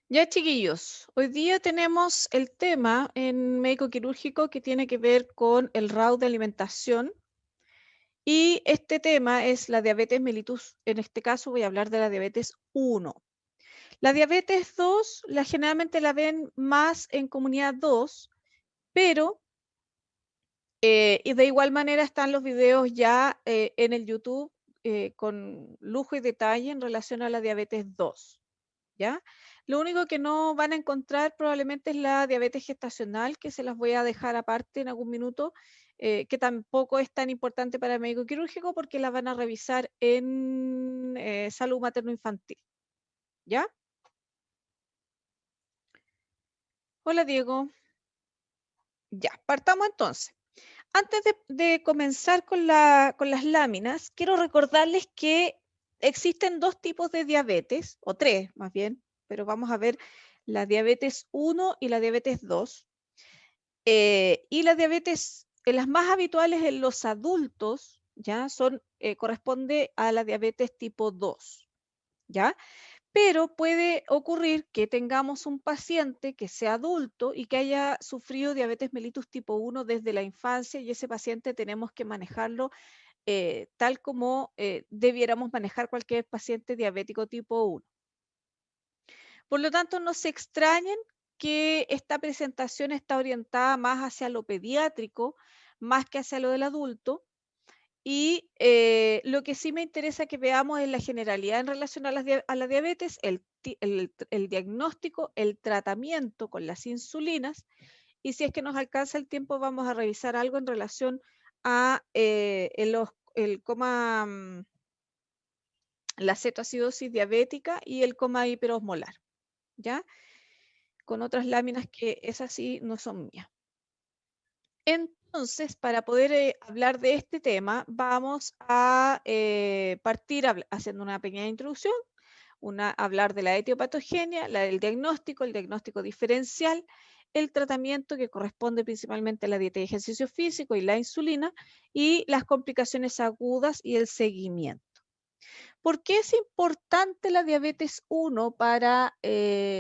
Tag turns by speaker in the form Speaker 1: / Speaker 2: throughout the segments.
Speaker 1: Ya, chiquillos, hoy día tenemos el tema en médico quirúrgico que tiene que ver con el route de alimentación y este tema es la diabetes mellitus. En este caso voy a hablar de la diabetes 1. La diabetes 2 generalmente la ven más en comunidad 2, pero y de igual manera están los videos ya en el YouTube con lujo y detalle en relación a la diabetes 2. ¿Ya? Lo único que no van a encontrar probablemente es la diabetes gestacional, que se las voy a dejar aparte en algún minuto, que tampoco es tan importante para el médico quirúrgico porque la van a revisar en salud materno-infantil. ¿Ya? Hola, Diego. Ya, partamos entonces. Antes de comenzar con las láminas, quiero recordarles que existen dos tipos de diabetes, o tres más bien, pero vamos a ver la diabetes 1 y la diabetes 2. Y la diabetes, las más habituales en los adultos, ¿ya? Corresponde a la diabetes tipo 2, ¿ya? Pero puede ocurrir que tengamos un paciente que sea adulto y que haya sufrido diabetes mellitus tipo 1 desde la infancia y ese paciente tenemos que manejarlo tal como debiéramos manejar cualquier paciente diabético tipo 1. Por lo tanto, no se extrañen que esta presentación está orientada más hacia lo pediátrico, más que hacia lo del adulto. Y lo que sí me interesa que veamos es la generalidad en relación a a la diabetes, el diagnóstico, el tratamiento con las insulinas. Y si es que nos alcanza el tiempo, vamos a revisar algo en relación a la cetoacidosis diabética y el coma hiperosmolar, ¿ya? Con otras láminas que esas sí no son mías. Entonces, para poder hablar de este tema, vamos a partir haciendo una pequeña introducción, hablar de la etiopatogenia, el diagnóstico diferencial, el tratamiento que corresponde principalmente a la dieta y ejercicio físico y la insulina, y las complicaciones agudas y el seguimiento. ¿Por qué es importante la diabetes 1 para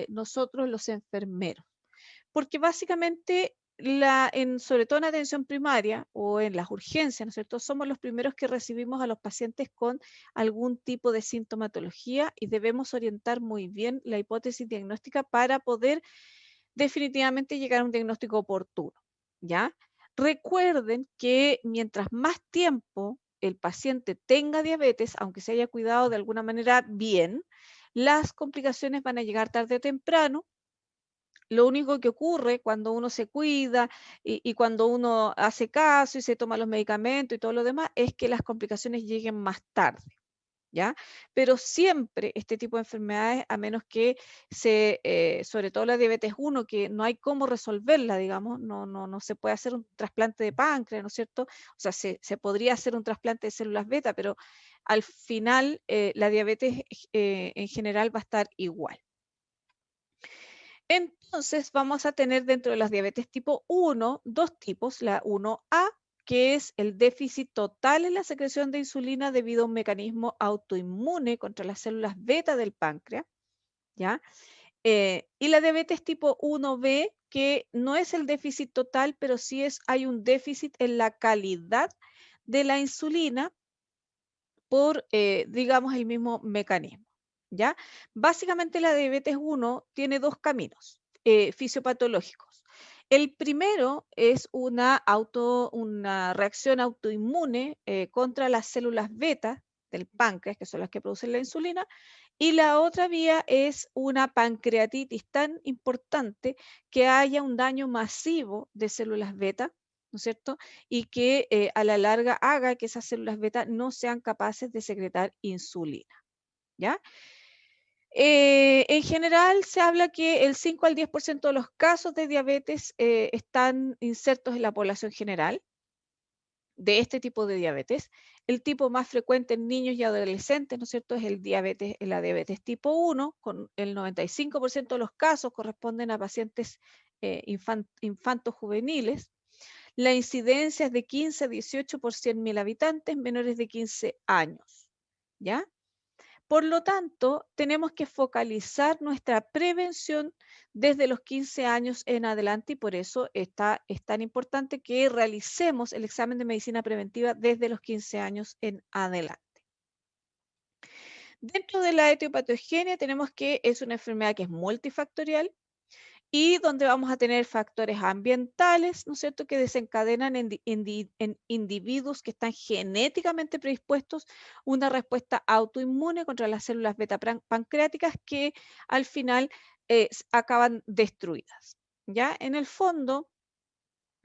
Speaker 1: nosotros los enfermeros? Porque básicamente, sobre todo en atención primaria o en las urgencias, ¿no es cierto? Somos los primeros que recibimos a los pacientes con algún tipo de sintomatología y debemos orientar muy bien la hipótesis diagnóstica para poder definitivamente llegar a un diagnóstico oportuno, ¿ya? Recuerden que mientras más tiempo el paciente tenga diabetes, aunque se haya cuidado de alguna manera bien, las complicaciones van a llegar tarde o temprano. Lo único que ocurre cuando uno se cuida y cuando uno hace caso y se toma los medicamentos y todo lo demás, es que las complicaciones lleguen más tarde, ¿ya? Pero siempre este tipo de enfermedades, a menos que sobre todo la diabetes 1, que no hay cómo resolverla, digamos, no se puede hacer un trasplante de páncreas, ¿no es cierto? O sea, se podría hacer un trasplante de células beta, pero al final la diabetes en general va a estar igual. Entonces, vamos a tener dentro de las diabetes tipo 1, dos tipos, la 1A, que es el déficit total en la secreción de insulina debido a un mecanismo autoinmune contra las células beta del páncreas, ¿ya? Y la diabetes tipo 1B, que no es el déficit total, pero sí hay un déficit en la calidad de la insulina por, digamos, el mismo mecanismo, ¿ya? Básicamente la diabetes 1 tiene dos caminos fisiopatológicos. El primero es una reacción autoinmune contra las células beta del páncreas, que son las que producen la insulina, y la otra vía es una pancreatitis tan importante que haya un daño masivo de células beta, ¿no es cierto? Y que a la larga haga que esas células beta no sean capaces de secretar insulina, ¿ya? En general se habla que el 5 al 10% de los casos de diabetes están insertos en la población general de este tipo de diabetes. El tipo más frecuente en niños y adolescentes, ¿no es cierto?, es la diabetes tipo 1, con el 95% de los casos corresponden a pacientes infantos juveniles. La incidencia es de 15 a 18 por 100.000 habitantes menores de 15 años, ¿ya? Por lo tanto, tenemos que focalizar nuestra prevención desde los 15 años en adelante y por eso es tan importante que realicemos el examen de medicina preventiva desde los 15 años en adelante. Dentro de la etiopatogenia tenemos que es una enfermedad que es multifactorial y donde vamos a tener factores ambientales, ¿no es cierto?, que desencadenan en individuos que están genéticamente predispuestos una respuesta autoinmune contra las células beta pancreáticas que al final acaban destruidas. ¿Ya? En el fondo,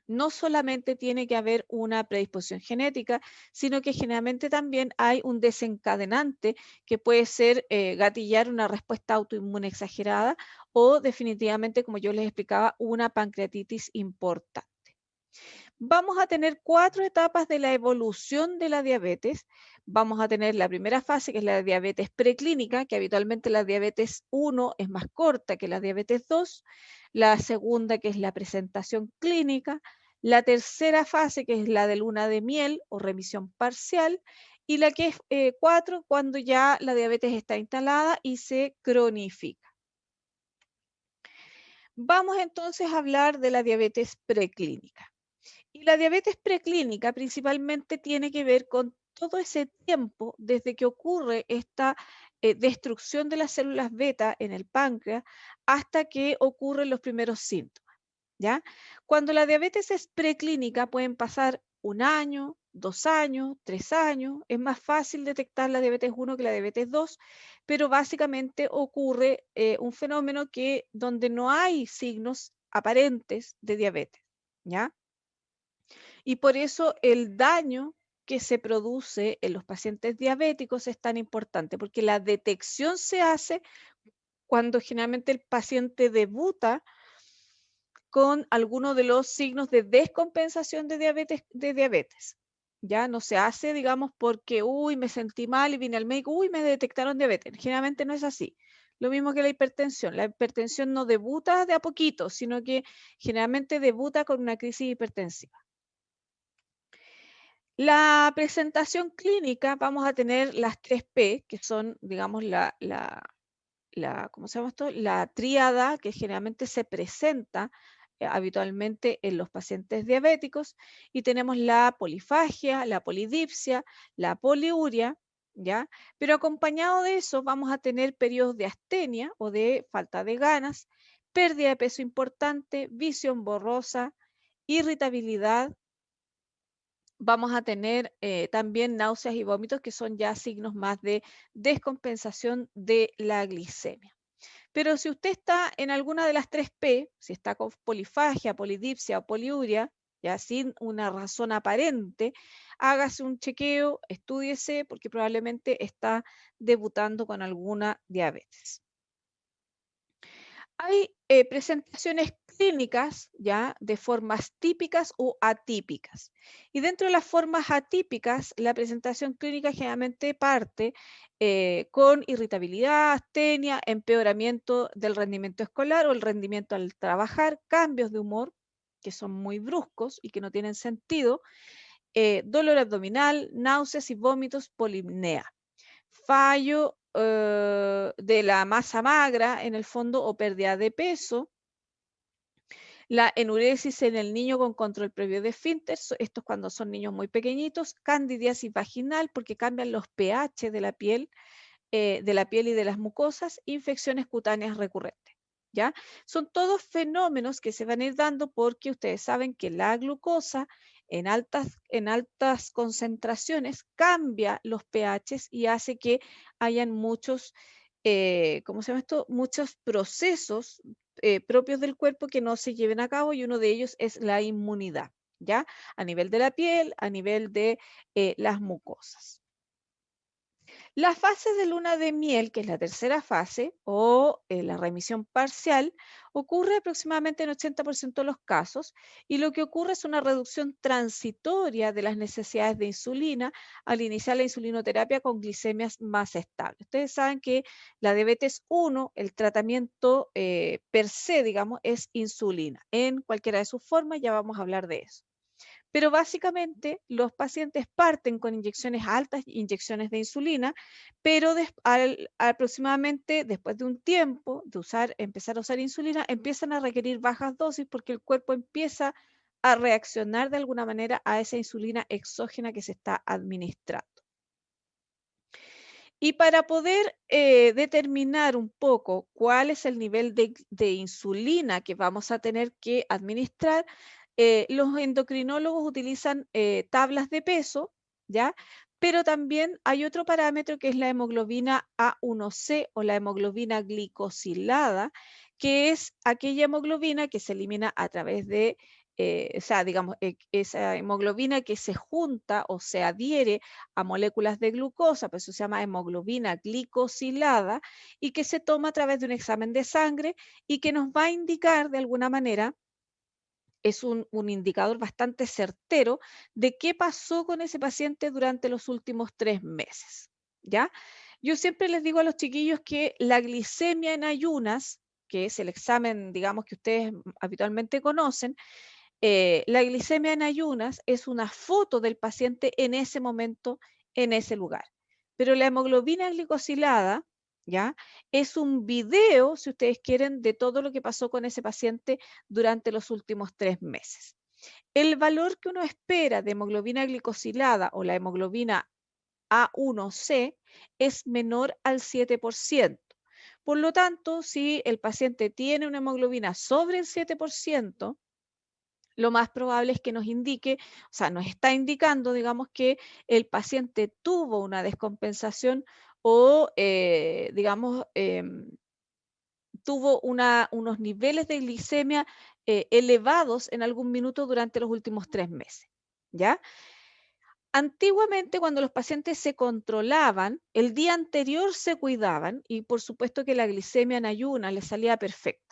Speaker 1: no solamente tiene que haber una predisposición genética, sino que generalmente también hay un desencadenante que puede ser gatillar una respuesta autoinmune exagerada o definitivamente, como yo les explicaba, una pancreatitis importante. Vamos a tener 4 etapas de la evolución de la diabetes. Vamos a tener la primera fase, que es la diabetes preclínica, que habitualmente la diabetes 1 es más corta que la diabetes 2. La segunda, que es la presentación clínica. La tercera fase, que es la de luna de miel o remisión parcial. Y la que es 4, cuando ya la diabetes está instalada y se cronifica. Vamos entonces a hablar de la diabetes preclínica. Y la diabetes preclínica principalmente tiene que ver con todo ese tiempo desde que ocurre esta destrucción de las células beta en el páncreas hasta que ocurren los primeros síntomas, ¿ya? Cuando la diabetes es preclínica pueden pasar 1 año, 2 años, 3 años. Es más fácil detectar la diabetes 1 que la diabetes 2, pero básicamente ocurre un fenómeno donde no hay signos aparentes de diabetes, ¿ya? Y por eso el daño que se produce en los pacientes diabéticos es tan importante, porque la detección se hace cuando generalmente el paciente debuta con alguno de los signos de descompensación de diabetes. Ya no se hace, digamos, porque, uy, me sentí mal y vine al médico, uy, me detectaron diabetes. Generalmente no es así. Lo mismo que la hipertensión. La hipertensión no debuta de a poquito, sino que generalmente debuta con una crisis hipertensiva. La presentación clínica, vamos a tener las 3 P, que son, digamos, ¿cómo se llama esto? La tríada que generalmente se presenta habitualmente en los pacientes diabéticos, y tenemos la polifagia, la polidipsia, la poliuria, ¿ya? Pero acompañado de eso vamos a tener periodos de astenia o de falta de ganas, pérdida de peso importante, visión borrosa, irritabilidad. Vamos a tener también náuseas y vómitos, que son ya signos más de descompensación de la glicemia. Pero si usted está en alguna de las 3 P, si está con polifagia, polidipsia o poliuria, ya sin una razón aparente, hágase un chequeo, estúdiese, porque probablemente está debutando con alguna diabetes. Hay presentaciones clínicas ya de formas típicas o atípicas. Y dentro de las formas atípicas, la presentación clínica generalmente parte con irritabilidad, astenia, empeoramiento del rendimiento escolar o el rendimiento al trabajar, cambios de humor que son muy bruscos y que no tienen sentido, dolor abdominal, náuseas y vómitos, polimnea, fallo de la masa magra en el fondo o pérdida de peso, la enuresis en el niño con control previo de esfínter, esto es cuando son niños muy pequeñitos, candidiasis vaginal porque cambian los pH de la piel y de las mucosas, infecciones cutáneas recurrentes. ¿Ya? Son todos fenómenos que se van a ir dando porque ustedes saben que la glucosa en altas concentraciones cambia los pHs y hace que hayan muchos, ¿cómo se llama esto? Muchos procesos propios del cuerpo que no se lleven a cabo y uno de ellos es la inmunidad, ¿ya? A nivel de la piel, a nivel de las mucosas. La fase de luna de miel, que es la tercera fase, o la remisión parcial, ocurre aproximadamente en 80% de los casos y lo que ocurre es una reducción transitoria de las necesidades de insulina al iniciar la insulinoterapia con glicemias más estables. Ustedes saben que la diabetes 1, el tratamiento per se, digamos, es insulina en cualquiera de sus formas, ya vamos a hablar de eso. Pero básicamente los pacientes parten con inyecciones altas, inyecciones de insulina, pero aproximadamente después de un tiempo de empezar a usar insulina, empiezan a requerir bajas dosis porque el cuerpo empieza a reaccionar de alguna manera a esa insulina exógena que se está administrando. Y para poder determinar un poco cuál es el nivel de insulina que vamos a tener que administrar, los endocrinólogos utilizan tablas de peso, ¿ya? Pero también hay otro parámetro que es la hemoglobina A1C o la hemoglobina glicosilada, que es aquella hemoglobina que se elimina a través de, o sea, digamos, esa hemoglobina que se junta o se adhiere a moléculas de glucosa, pues eso se llama hemoglobina glicosilada, y que se toma a través de un examen de sangre y que nos va a indicar de alguna manera, es un indicador bastante certero de qué pasó con ese paciente durante los últimos 3 meses, ¿ya? Yo siempre les digo a los chiquillos que la glicemia en ayunas, que es el examen, digamos, que ustedes habitualmente conocen, la glicemia en ayunas es una foto del paciente en ese momento, en ese lugar. Pero la hemoglobina glicosilada, ¿ya? Es un video, si ustedes quieren, de todo lo que pasó con ese paciente durante los últimos 3 meses. El valor que uno espera de hemoglobina glicosilada o la hemoglobina A1C es menor al 7%. Por lo tanto, si el paciente tiene una hemoglobina sobre el 7%, lo más probable es que nos indique, o sea, nos está indicando, digamos, que el paciente tuvo una descompensación o, digamos, tuvo unos niveles de glicemia elevados en algún minuto durante los últimos 3 meses, ¿ya? Antiguamente, cuando los pacientes se controlaban, el día anterior se cuidaban y por supuesto que la glicemia en ayunas les salía perfecta.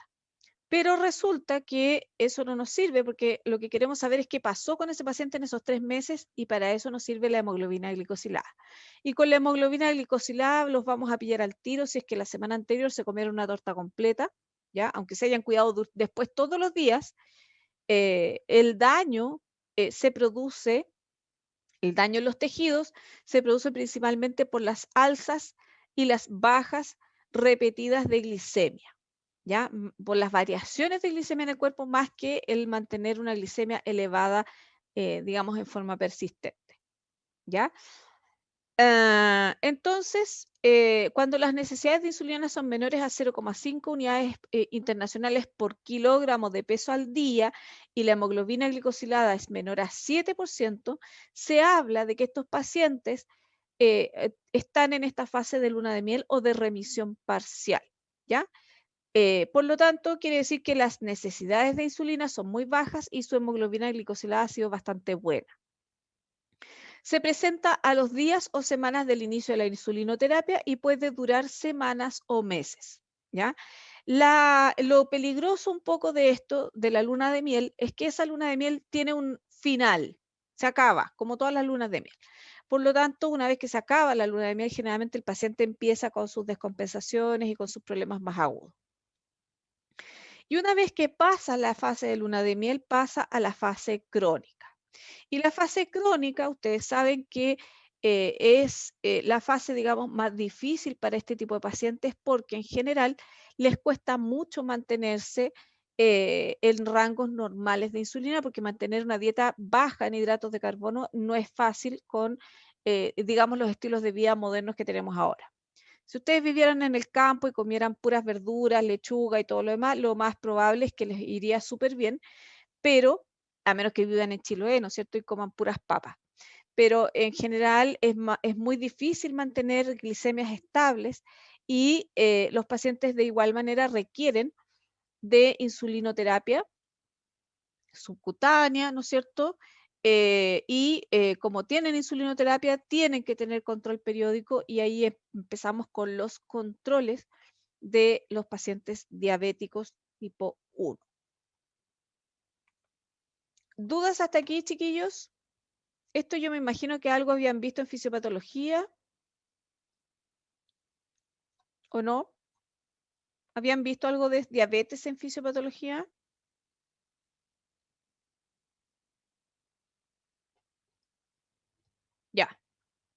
Speaker 1: Pero resulta que eso no nos sirve porque lo que queremos saber es qué pasó con ese paciente en esos 3 meses y para eso nos sirve la hemoglobina glicosilada. Y con la hemoglobina glicosilada los vamos a pillar al tiro si es que la semana anterior se comieron una torta completa, ¿ya? Aunque se hayan cuidado después todos los días, el daño se produce, el daño en los tejidos se produce principalmente por las alzas y las bajas repetidas de glicemia. ¿Ya? Por las variaciones de glicemia en el cuerpo más que el mantener una glicemia elevada, digamos, en forma persistente, ¿ya? Entonces, cuando las necesidades de insulina son menores a 0,5 unidades internacionales por kilogramo de peso al día y la hemoglobina glicosilada es menor a 7%, se habla de que estos pacientes están en esta fase de luna de miel o de remisión parcial, ¿ya? Por lo tanto, quiere decir que las necesidades de insulina son muy bajas y su hemoglobina glicosilada ha sido bastante buena. Se presenta a los días o semanas del inicio de la insulinoterapia y puede durar semanas o meses, ¿ya? Lo peligroso un poco de esto, de la luna de miel, es que esa luna de miel tiene un final, se acaba, como todas las lunas de miel. Por lo tanto, una vez que se acaba la luna de miel, generalmente el paciente empieza con sus descompensaciones y con sus problemas más agudos. Y una vez que pasa la fase de luna de miel, pasa a la fase crónica. Y la fase crónica, ustedes saben que es la fase, digamos, más difícil para este tipo de pacientes porque en general les cuesta mucho mantenerse en rangos normales de insulina porque mantener una dieta baja en hidratos de carbono no es fácil con, digamos, los estilos de vida modernos que tenemos ahora. Si ustedes vivieran en el campo y comieran puras verduras, lechuga y todo lo demás, lo más probable es que les iría súper bien, pero a menos que vivan en Chiloé, ¿no es cierto? Y coman puras papas. Pero en general es muy difícil mantener glicemias estables y los pacientes de igual manera requieren de insulinoterapia subcutánea, ¿no es cierto? Como tienen insulinoterapia, tienen que tener control periódico y ahí empezamos con los controles de los pacientes diabéticos tipo 1. ¿Dudas hasta aquí, chiquillos? Esto yo me imagino que algo habían visto en fisiopatología, ¿o no? ¿Habían visto algo de diabetes en fisiopatología?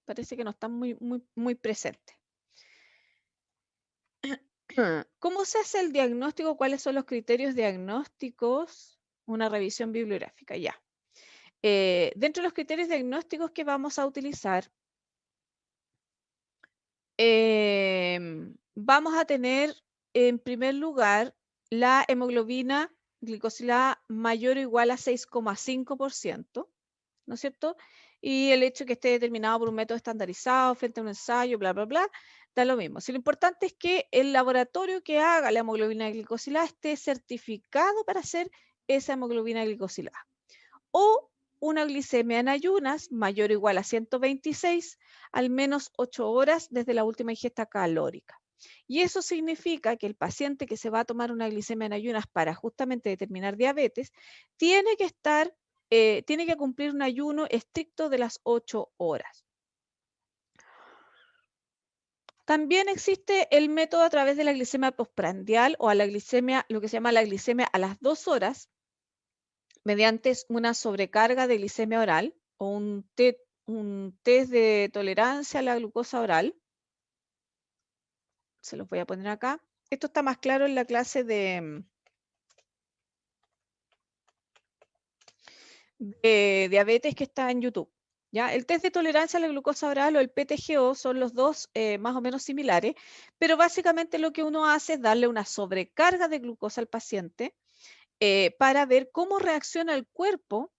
Speaker 1: Parece que no están muy presentes. ¿Cómo se hace el diagnóstico? ¿Cuáles son los criterios diagnósticos? Una revisión bibliográfica, ya. Dentro de los criterios diagnósticos que vamos a utilizar, vamos a tener en primer lugar la hemoglobina glicosilada mayor o igual a 6,5%, ¿no es cierto? Y el hecho de que esté determinado por un método estandarizado frente a un ensayo, bla, bla, bla, da lo mismo. Si lo importante es que el laboratorio que haga la hemoglobina glicosilada esté certificado para hacer esa hemoglobina glicosilada. O una glicemia en ayunas mayor o igual a 126 al menos 8 horas desde la última ingesta calórica. Y eso significa que el paciente que se va a tomar una glicemia en ayunas para justamente determinar diabetes tiene que cumplir un ayuno estricto de las 8 horas. También existe el método a través de la glicemia postprandial o a la glicemia, lo que se llama la glicemia a las 2 horas, mediante una sobrecarga de glicemia oral o un test de tolerancia a la glucosa oral. Se los voy a poner acá. Esto está más claro en la clase de diabetes que está en YouTube. ¿Ya? El test de tolerancia a la glucosa oral o el PTGO son los dos más o menos similares, pero básicamente lo que uno hace es darle una sobrecarga de glucosa al paciente para ver cómo reacciona el cuerpo,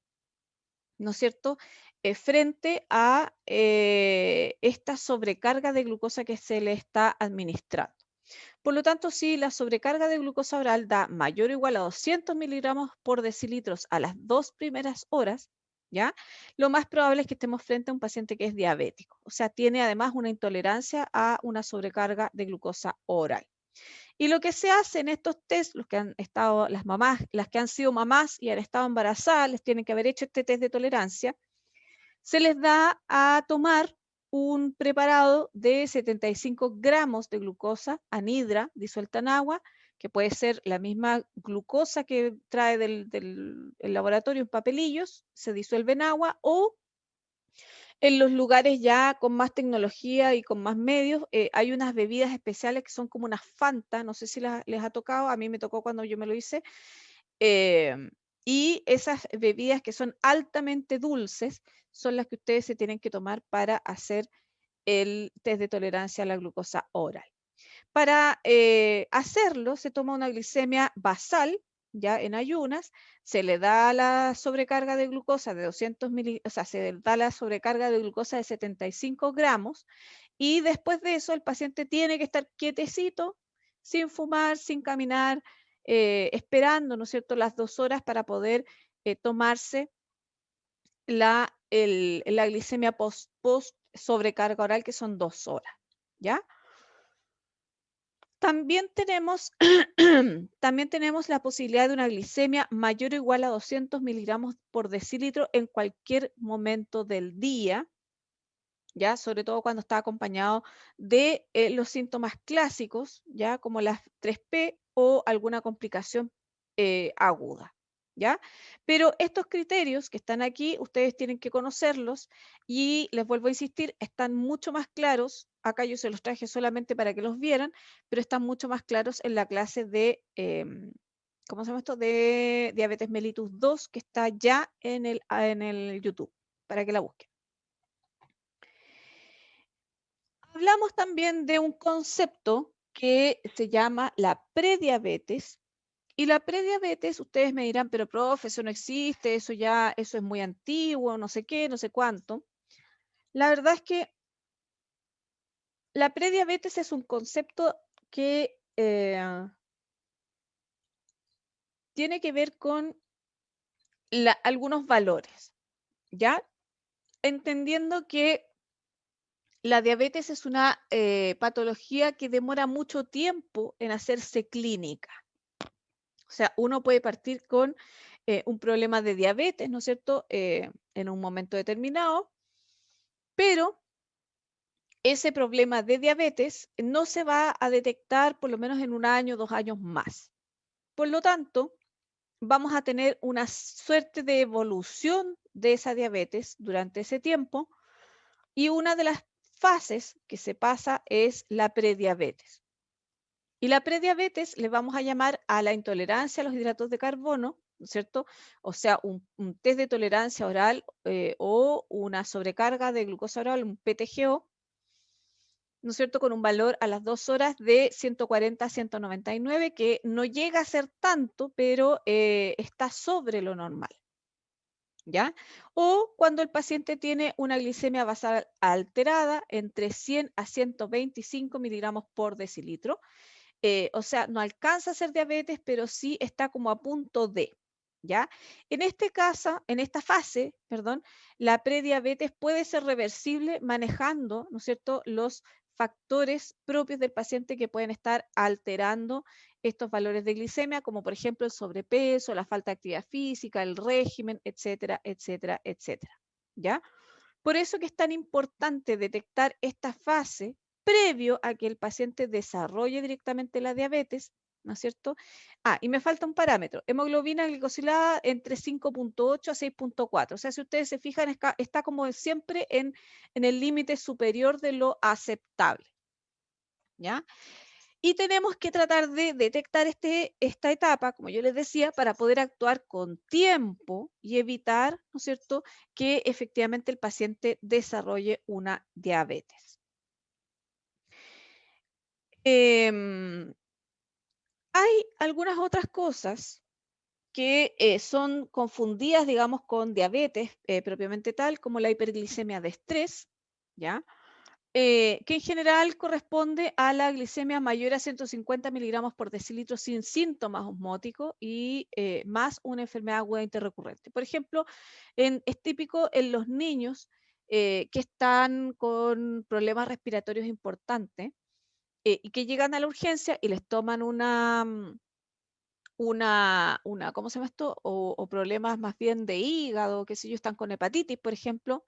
Speaker 1: ¿no es cierto?, frente a esta sobrecarga de glucosa que se le está administrando. Por lo tanto, si la sobrecarga de glucosa oral da mayor o igual a 200 miligramos por decilitros a las 2 primeras horas, ¿ya? Lo más probable es que estemos frente a un paciente que es diabético. O sea, tiene además una intolerancia a una sobrecarga de glucosa oral. Y lo que se hace en estos test, los que han estado, las mamás, las que han sido mamás y han estado embarazadas, les tienen que haber hecho este test de tolerancia, se les da a tomar un preparado de 75 gramos de glucosa anhidra disuelta en agua, que puede ser la misma glucosa que trae del laboratorio en papelillos, se disuelve en agua, o en los lugares ya con más tecnología y con más medios, hay unas bebidas especiales que son como unas Fanta, no sé si les ha tocado, a mí me tocó cuando yo me lo hice, y esas bebidas que son altamente dulces son las que ustedes se tienen que tomar para hacer el test de tolerancia a la glucosa oral. Para hacerlo se toma una glicemia basal, ya en ayunas, se le da la sobrecarga de glucosa de 200 o sea, se da la sobrecarga de glucosa de 75 gramos y después de eso el paciente tiene que estar quietecito, sin fumar, sin caminar, esperando, ¿no es cierto?, las 2 horas para poder tomarse la glicemia post sobrecarga oral, que son 2 horas, ¿ya? También tenemos, también tenemos la posibilidad de una glicemia mayor o igual a 200 miligramos por decilitro en cualquier momento del día, ¿ya? Sobre todo cuando está acompañado de los síntomas clásicos, ¿ya? Como las 3P o alguna complicación aguda, ¿ya? Pero estos criterios que están aquí, ustedes tienen que conocerlos y les vuelvo a insistir, están mucho más claros. Acá yo se los traje solamente para que los vieran, pero están mucho más claros en la clase de, ¿cómo se llama esto? De diabetes mellitus 2, que está ya en el YouTube, para que la busquen. Hablamos también de un concepto que se llama la prediabetes. Y la prediabetes, ustedes me dirán, pero profe, eso no existe, eso es muy antiguo, no sé qué, no sé cuánto. La verdad es que la prediabetes es un concepto que tiene que ver con algunos valores, ¿ya? Entendiendo que la diabetes es una patología que demora mucho tiempo en hacerse clínica. O sea, uno puede partir con un problema de diabetes, ¿no es cierto?, en un momento determinado, pero ese problema de diabetes no se va a detectar por lo menos en 1 año, 2 años más. Por lo tanto, vamos a tener una suerte de evolución de esa diabetes durante ese tiempo, Y una de las fases que se pasa es la prediabetes. Y la prediabetes le vamos a llamar a la intolerancia a los hidratos de carbono, ¿no es cierto? O sea, un test de tolerancia oral o una sobrecarga de glucosa oral, un PTGO, ¿no es cierto? Con un valor a las 2 horas de 140 a 199, que no llega a ser tanto, pero está sobre lo normal. ¿Ya? O cuando el paciente tiene una glicemia basal alterada entre 100 a 125 miligramos por decilitro. O sea, no alcanza a ser diabetes, pero sí está como a punto de, ¿ya? En este caso, en esta fase, perdón, la prediabetes puede ser reversible manejando, ¿no es cierto?, los factores propios del paciente que pueden estar alterando estos valores de glicemia, como por ejemplo el sobrepeso, la falta de actividad física, el régimen, etcétera, etcétera, etcétera, ¿ya? Por eso que es tan importante detectar esta fase previo a que el paciente desarrolle directamente la diabetes, ¿no es cierto? Ah, y me falta un parámetro, hemoglobina glicosilada entre 5.8 a 6.4. O sea, si ustedes se fijan, está como siempre en el límite superior de lo aceptable, ¿ya? Y tenemos que tratar de detectar esta etapa, como yo les decía, para poder actuar con tiempo y evitar, ¿no es cierto?, que efectivamente el paciente desarrolle una diabetes. Em, Hay algunas otras cosas que son confundidas, digamos, con diabetes propiamente tal, como la hiperglicemia de estrés, ¿ya? Que en general corresponde a la glicemia mayor a 150 miligramos por decilitro sin síntomas osmóticos y más una enfermedad aguda interrecurrente. Por ejemplo, es típico en los niños que están con problemas respiratorios importantes y que llegan a la urgencia y les toman ¿cómo se llama esto? O problemas más bien de hígado, qué sé yo, están con hepatitis, por ejemplo,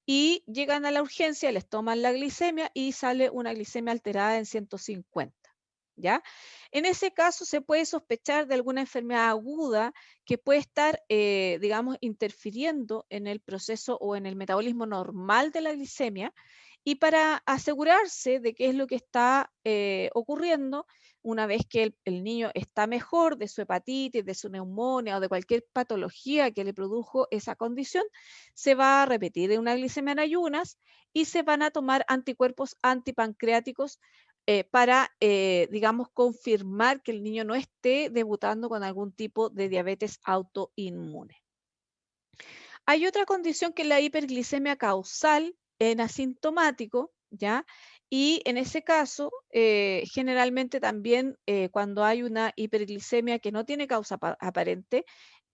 Speaker 1: y llegan a la urgencia, les toman la glicemia y sale una glicemia alterada en 150, ¿ya? En ese caso se puede sospechar de alguna enfermedad aguda que puede estar, digamos, interfiriendo en el proceso o en el metabolismo normal de la glicemia, y para asegurarse de qué es lo que está ocurriendo, una vez que el niño está mejor de su hepatitis, de su neumonía o de cualquier patología que le produjo esa condición, se va a repetir una glicemia en ayunas y se van a tomar anticuerpos antipancreáticos para, digamos, confirmar que el niño no esté debutando con algún tipo de diabetes autoinmune. Hay otra condición que es la hiperglicemia causal en asintomático, ¿ya? Y en ese caso, generalmente también cuando hay una hiperglicemia que no tiene causa aparente,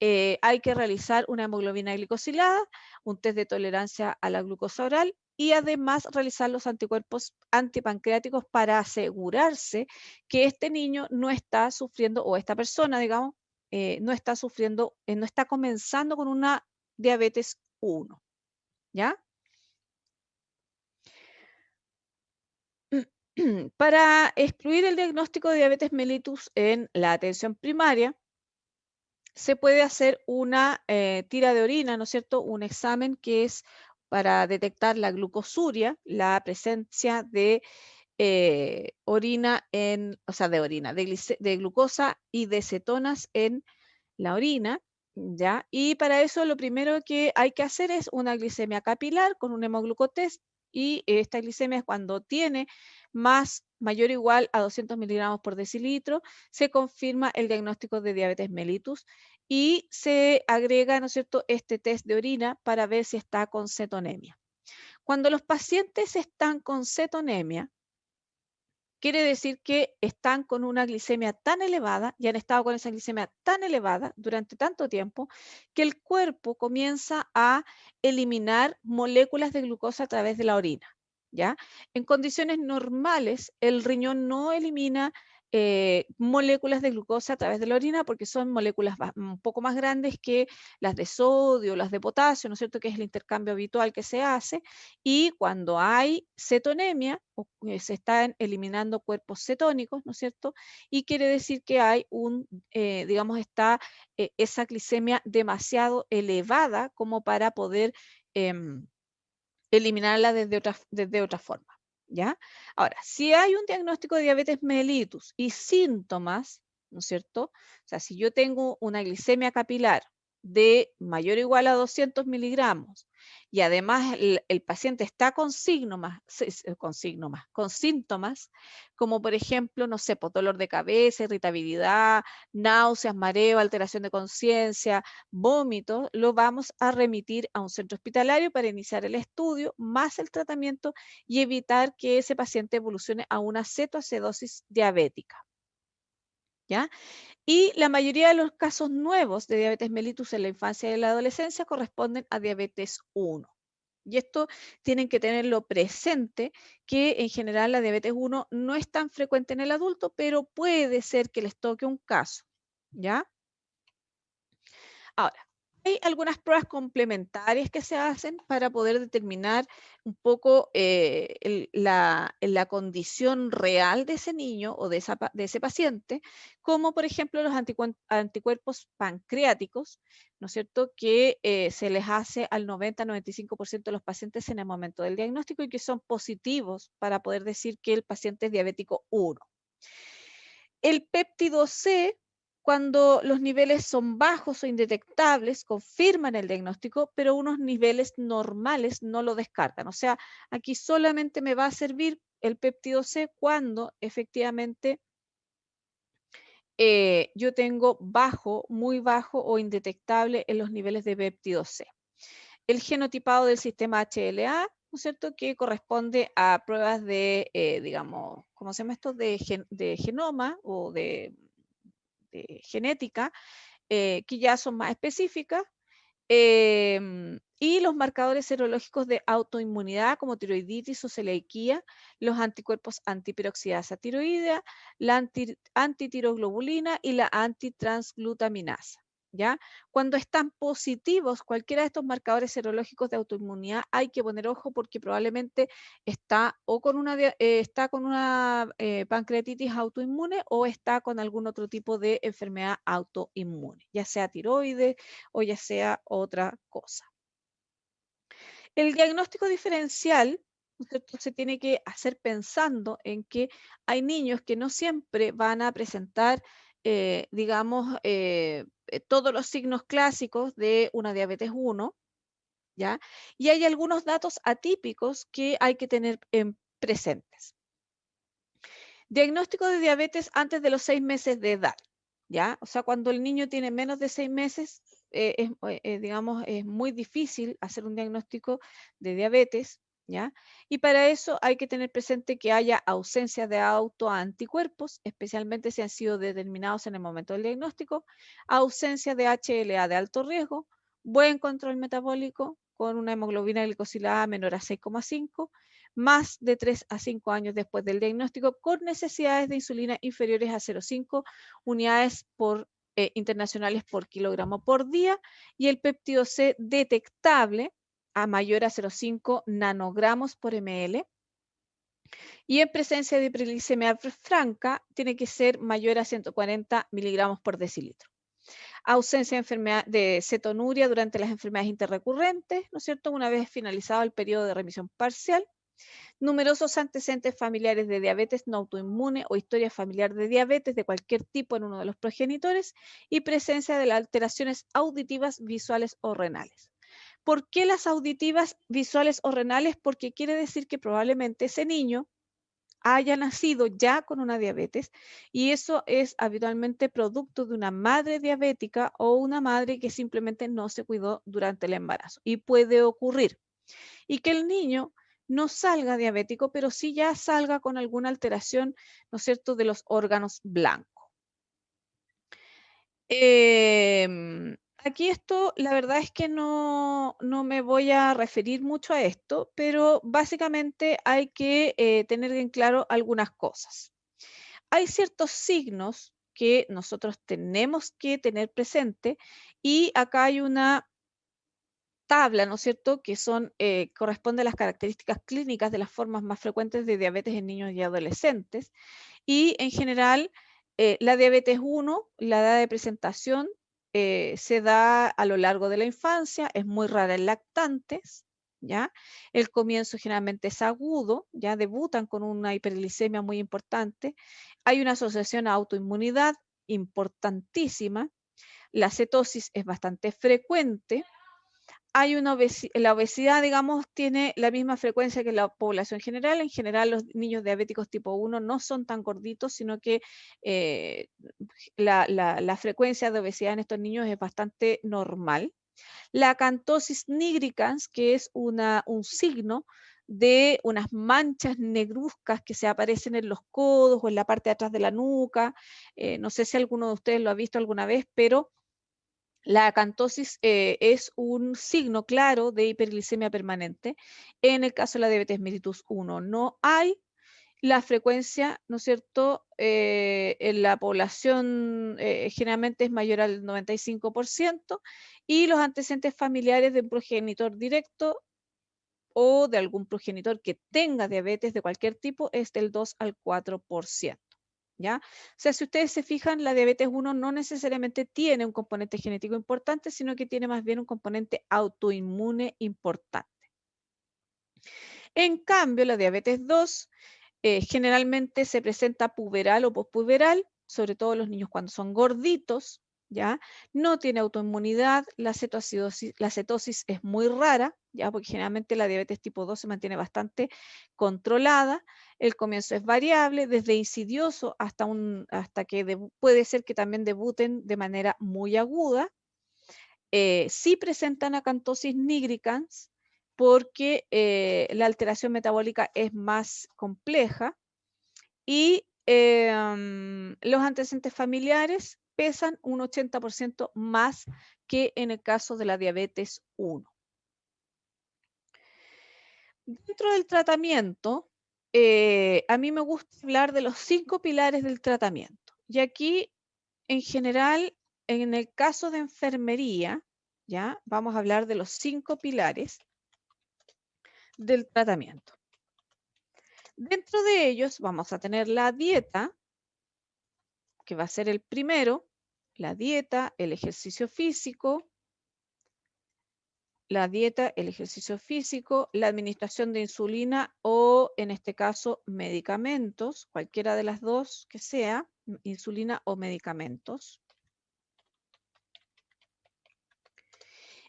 Speaker 1: hay que realizar una hemoglobina glicosilada, un test de tolerancia a la glucosa oral y además realizar los anticuerpos antipancreáticos para asegurarse que este niño no está sufriendo, o esta persona, digamos, no está sufriendo, no está comenzando con una diabetes 1, ¿ya? Para excluir el diagnóstico de diabetes mellitus en la atención primaria, se puede hacer una tira de orina, ¿no es cierto? Un examen que es para detectar la glucosuria, la presencia de orina o sea, de orina, de glucosa y de cetonas en la orina, ¿ya? Y para eso lo primero que hay que hacer es una glicemia capilar con un hemoglucotest, y esta glicemia es cuando tiene mayor o igual a 200 miligramos por decilitro, se confirma el diagnóstico de diabetes mellitus y se agrega, ¿no es cierto?, este test de orina para ver si está con cetonemia. Cuando los pacientes están con cetonemia, quiere decir que están con una glicemia tan elevada y han estado con esa glicemia tan elevada durante tanto tiempo que el cuerpo comienza a eliminar moléculas de glucosa a través de la orina, ¿ya? En condiciones normales, el riñón no elimina moléculas de glucosa a través de la orina porque son moléculas un poco más grandes que las de sodio, las de potasio, ¿no es cierto?, que es el intercambio habitual que se hace, y cuando hay cetonemia, se están eliminando cuerpos cetónicos, ¿no es cierto? Y quiere decir que hay digamos, está esa glicemia demasiado elevada como para poder em, eliminarla desde otra forma, ¿ya? Ahora, si hay un diagnóstico de diabetes mellitus y síntomas, ¿no es cierto? O sea, si yo tengo una glicemia capilar de mayor o igual a 200 miligramos y además el paciente está con síntomas, como por ejemplo, no sé, pues, dolor de cabeza, irritabilidad, náuseas, mareo, alteración de conciencia, vómito, lo vamos a remitir a un centro hospitalario para iniciar el estudio más el tratamiento y evitar que ese paciente evolucione a una cetoacidosis diabética, ¿ya? Y la mayoría de los casos nuevos de diabetes mellitus en la infancia y en la adolescencia corresponden a diabetes 1. Y esto tienen que tenerlo presente, que en general la diabetes 1 no es tan frecuente en el adulto, pero puede ser que les toque un caso, ¿ya? Ahora, hay algunas pruebas complementarias que se hacen para poder determinar un poco la condición real de ese niño o de ese paciente, como por ejemplo los anticuerpos pancreáticos, ¿no es cierto?, que se les hace al 90-95% de los pacientes en el momento del diagnóstico y que son positivos para poder decir que el paciente es diabético 1. El péptido C, cuando los niveles son bajos o indetectables, confirman el diagnóstico, pero unos niveles normales no lo descartan. O sea, aquí solamente me va a servir el péptido C cuando efectivamente yo tengo bajo, muy bajo o indetectable en los niveles de péptido C. El genotipado del sistema HLA, ¿no es cierto?, que corresponde a pruebas de, digamos, ¿cómo se llama esto?, de genoma o de genética, que ya son más específicas, y los marcadores serológicos de autoinmunidad como tiroiditis o celiaquía, los anticuerpos antiperoxidasa tiroidea, la antitiroglobulina y la antitransglutaminasa. ¿Ya? Cuando están positivos cualquiera de estos marcadores serológicos de autoinmunidad, hay que poner ojo porque probablemente está con una pancreatitis autoinmune o está con algún otro tipo de enfermedad autoinmune, ya sea tiroides o ya sea otra cosa. El diagnóstico diferencial, ¿no es cierto?, se tiene que hacer pensando en que hay niños que no siempre van a presentar, digamos, todos los signos clásicos de una diabetes 1, ¿ya? Y hay algunos datos atípicos que hay que tener presentes. Diagnóstico de diabetes antes de los 6 meses de edad, ¿ya? O sea, cuando el niño tiene menos de 6 meses, digamos, es muy difícil hacer un diagnóstico de diabetes, ¿ya? Y para eso hay que tener presente que haya ausencia de autoanticuerpos, especialmente si han sido determinados en el momento del diagnóstico, ausencia de HLA de alto riesgo, buen control metabólico con una hemoglobina glicosilada menor a 6,5, más de 3 a 5 años después del diagnóstico, con necesidades de insulina inferiores a 0,5 unidades internacionales por kilogramo por día, y el péptido C detectable a mayor a 0,5 nanogramos por ml. Y en presencia de hiperglicemia franca, tiene que ser mayor a 140 miligramos por decilitro. Ausencia de enfermedad de cetonuria durante las enfermedades interrecurrentes, ¿no es cierto?, una vez finalizado el periodo de remisión parcial. Numerosos antecedentes familiares de diabetes no autoinmune o historia familiar de diabetes de cualquier tipo en uno de los progenitores y presencia de las alteraciones auditivas, visuales o renales. ¿Por qué las auditivas, visuales o renales? Porque quiere decir que probablemente ese niño haya nacido ya con una diabetes y eso es habitualmente producto de una madre diabética o una madre que simplemente no se cuidó durante el embarazo y puede ocurrir. Y que el niño no salga diabético, pero sí ya salga con alguna alteración, ¿no es cierto?, de los órganos blancos. Aquí esto, la verdad es que no me voy a referir mucho a esto, pero básicamente hay que tener en claro algunas cosas. Hay ciertos signos que nosotros tenemos que tener presente y acá hay una tabla, ¿no es cierto?, que corresponde a las características clínicas de las formas más frecuentes de diabetes en niños y adolescentes. Y en general, la diabetes 1, la edad de presentación, se da a lo largo de la infancia, es muy rara en lactantes, ¿ya? El comienzo generalmente es agudo, ya debutan con una hiperglicemia muy importante. Hay una asociación a autoinmunidad importantísima. La cetosis es bastante frecuente. Hay una la obesidad, digamos, tiene la misma frecuencia que la población general. En general, los niños diabéticos tipo 1 no son tan gorditos, sino que la frecuencia de obesidad en estos niños es bastante normal. La acantosis nigricans, que es un signo de unas manchas negruzcas que se aparecen en los codos o en la parte de atrás de la nuca. No sé si alguno de ustedes lo ha visto alguna vez, pero la acantosis es un signo claro de hiperglicemia permanente. En el caso de la diabetes mellitus 1 no hay. La frecuencia, ¿no es cierto?, en la población generalmente es mayor al 95% y los antecedentes familiares de un progenitor directo o de algún progenitor que tenga diabetes de cualquier tipo es del 2 al 4%. ¿Ya? O sea, si ustedes se fijan, la diabetes 1 no necesariamente tiene un componente genético importante, sino que tiene más bien un componente autoinmune importante. En cambio, la diabetes 2 generalmente se presenta puberal o pospuberal, sobre todo los niños cuando son gorditos, ¿ya? No tiene autoinmunidad, la cetosis es muy rara, ¿ya? Porque generalmente la diabetes tipo 2 se mantiene bastante controlada, el comienzo es variable, desde insidioso hasta que puede ser que también debuten de manera muy aguda. Sí presentan acantosis nigricans porque la alteración metabólica es más compleja y los antecedentes familiares pesan un 80% más que en el caso de la diabetes 1. Dentro del tratamiento, a mí me gusta hablar de los 5 pilares del tratamiento. Y aquí, en general, en el caso de enfermería, ¿ya? Vamos a hablar de los 5 pilares del tratamiento. Dentro de ellos vamos a tener la dieta, que va a ser el primero, la dieta, el ejercicio físico, la administración de insulina o, en este caso, medicamentos, cualquiera de las dos que sea, insulina o medicamentos.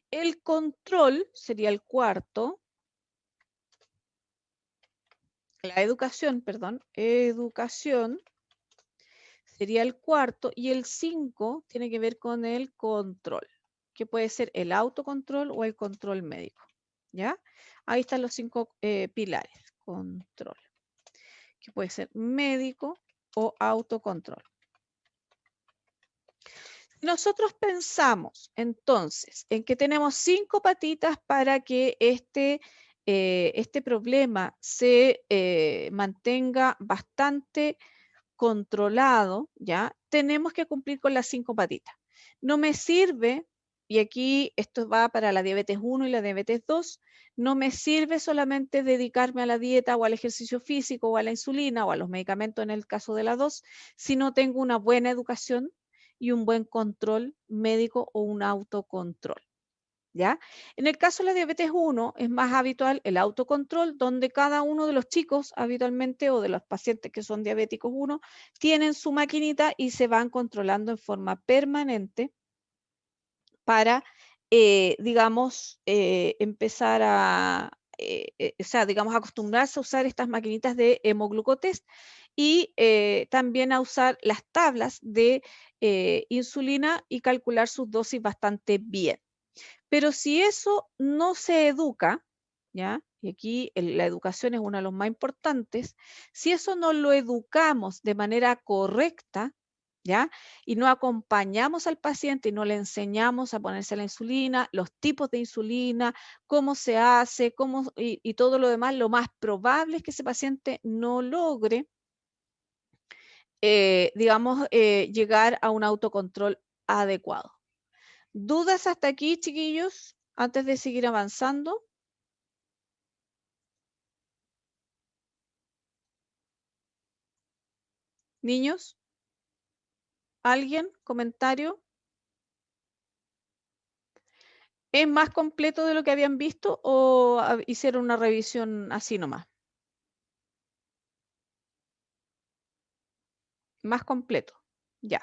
Speaker 1: El control sería el cuarto. La educación, perdón, educación sería el cuarto y el 5 tiene que ver con el control, que puede ser el autocontrol o el control médico, ¿ya? Ahí están los 5 pilares, control, que puede ser médico o autocontrol. Nosotros pensamos entonces en que tenemos 5 patitas para que este problema se mantenga bastante controlado, ¿ya? Tenemos que cumplir con las 5 patitas. No me sirve, y aquí esto va para la diabetes 1 y la diabetes 2, no me sirve solamente dedicarme a la dieta o al ejercicio físico o a la insulina o a los medicamentos en el caso de la 2, si no tengo una buena educación y un buen control médico o un autocontrol. ¿Ya? En el caso de la diabetes 1 es más habitual el autocontrol, donde cada uno de los chicos habitualmente o de los pacientes que son diabéticos 1 tienen su maquinita y se van controlando en forma permanente para, digamos, empezar o sea, digamos, acostumbrarse a usar estas maquinitas de hemoglucotest y también a usar las tablas de insulina y calcular sus dosis bastante bien. Pero si eso no se educa, ¿ya? Y aquí la educación es uno de los más importantes, si eso no lo educamos de manera correcta, ¿ya? Y no acompañamos al paciente y no le enseñamos a ponerse la insulina, los tipos de insulina, cómo se hace, y todo lo demás, lo más probable es que ese paciente no logre, digamos, llegar a un autocontrol adecuado. ¿Dudas hasta aquí, chiquillos? Antes de seguir avanzando. Niños, ¿alguien? ¿Comentario? ¿Es más completo de lo que habían visto o hicieron una revisión así nomás? Más completo, ya.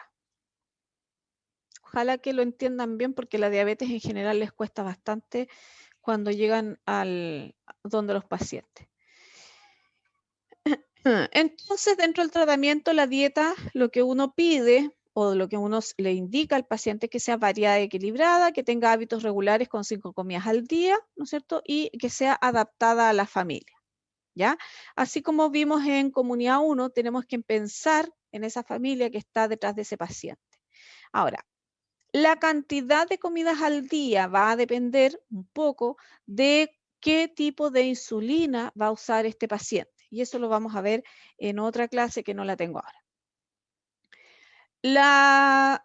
Speaker 1: Ojalá que lo entiendan bien porque la diabetes en general les cuesta bastante cuando llegan donde los pacientes. Entonces, dentro del tratamiento, la dieta, lo que uno pide o lo que uno le indica al paciente es que sea variada y equilibrada, que tenga hábitos regulares con 5 comidas al día, ¿no es cierto? Y que sea adaptada a la familia, ¿ya? Así como vimos en Comunidad 1, tenemos que pensar en esa familia que está detrás de ese paciente. Ahora, la cantidad de comidas al día va a depender un poco de qué tipo de insulina va a usar este paciente. Y eso lo vamos a ver en otra clase que no la tengo ahora. Las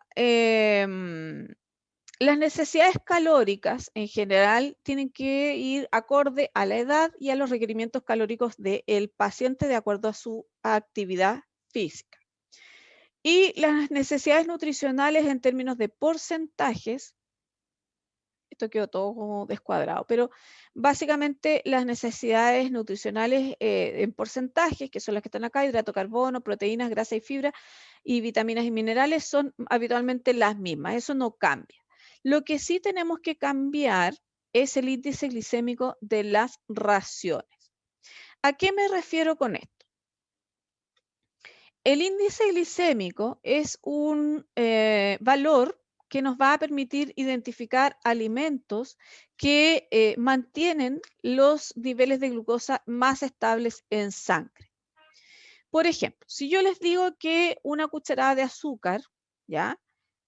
Speaker 1: necesidades calóricas en general tienen que ir acorde a la edad y a los requerimientos calóricos del paciente de acuerdo a su actividad física. Y las necesidades nutricionales en términos de porcentajes, esto quedó todo como descuadrado, pero básicamente las necesidades nutricionales en porcentajes, que son las que están acá, hidrato, carbono, proteínas, grasa y fibra, y vitaminas y minerales son habitualmente las mismas, eso no cambia. Lo que sí tenemos que cambiar es el índice glicémico de las raciones. ¿A qué me refiero con esto? El índice glicémico es un valor que nos va a permitir identificar alimentos que mantienen los niveles de glucosa más estables en sangre. Por ejemplo, si yo les digo que una cucharada de azúcar, ¿ya?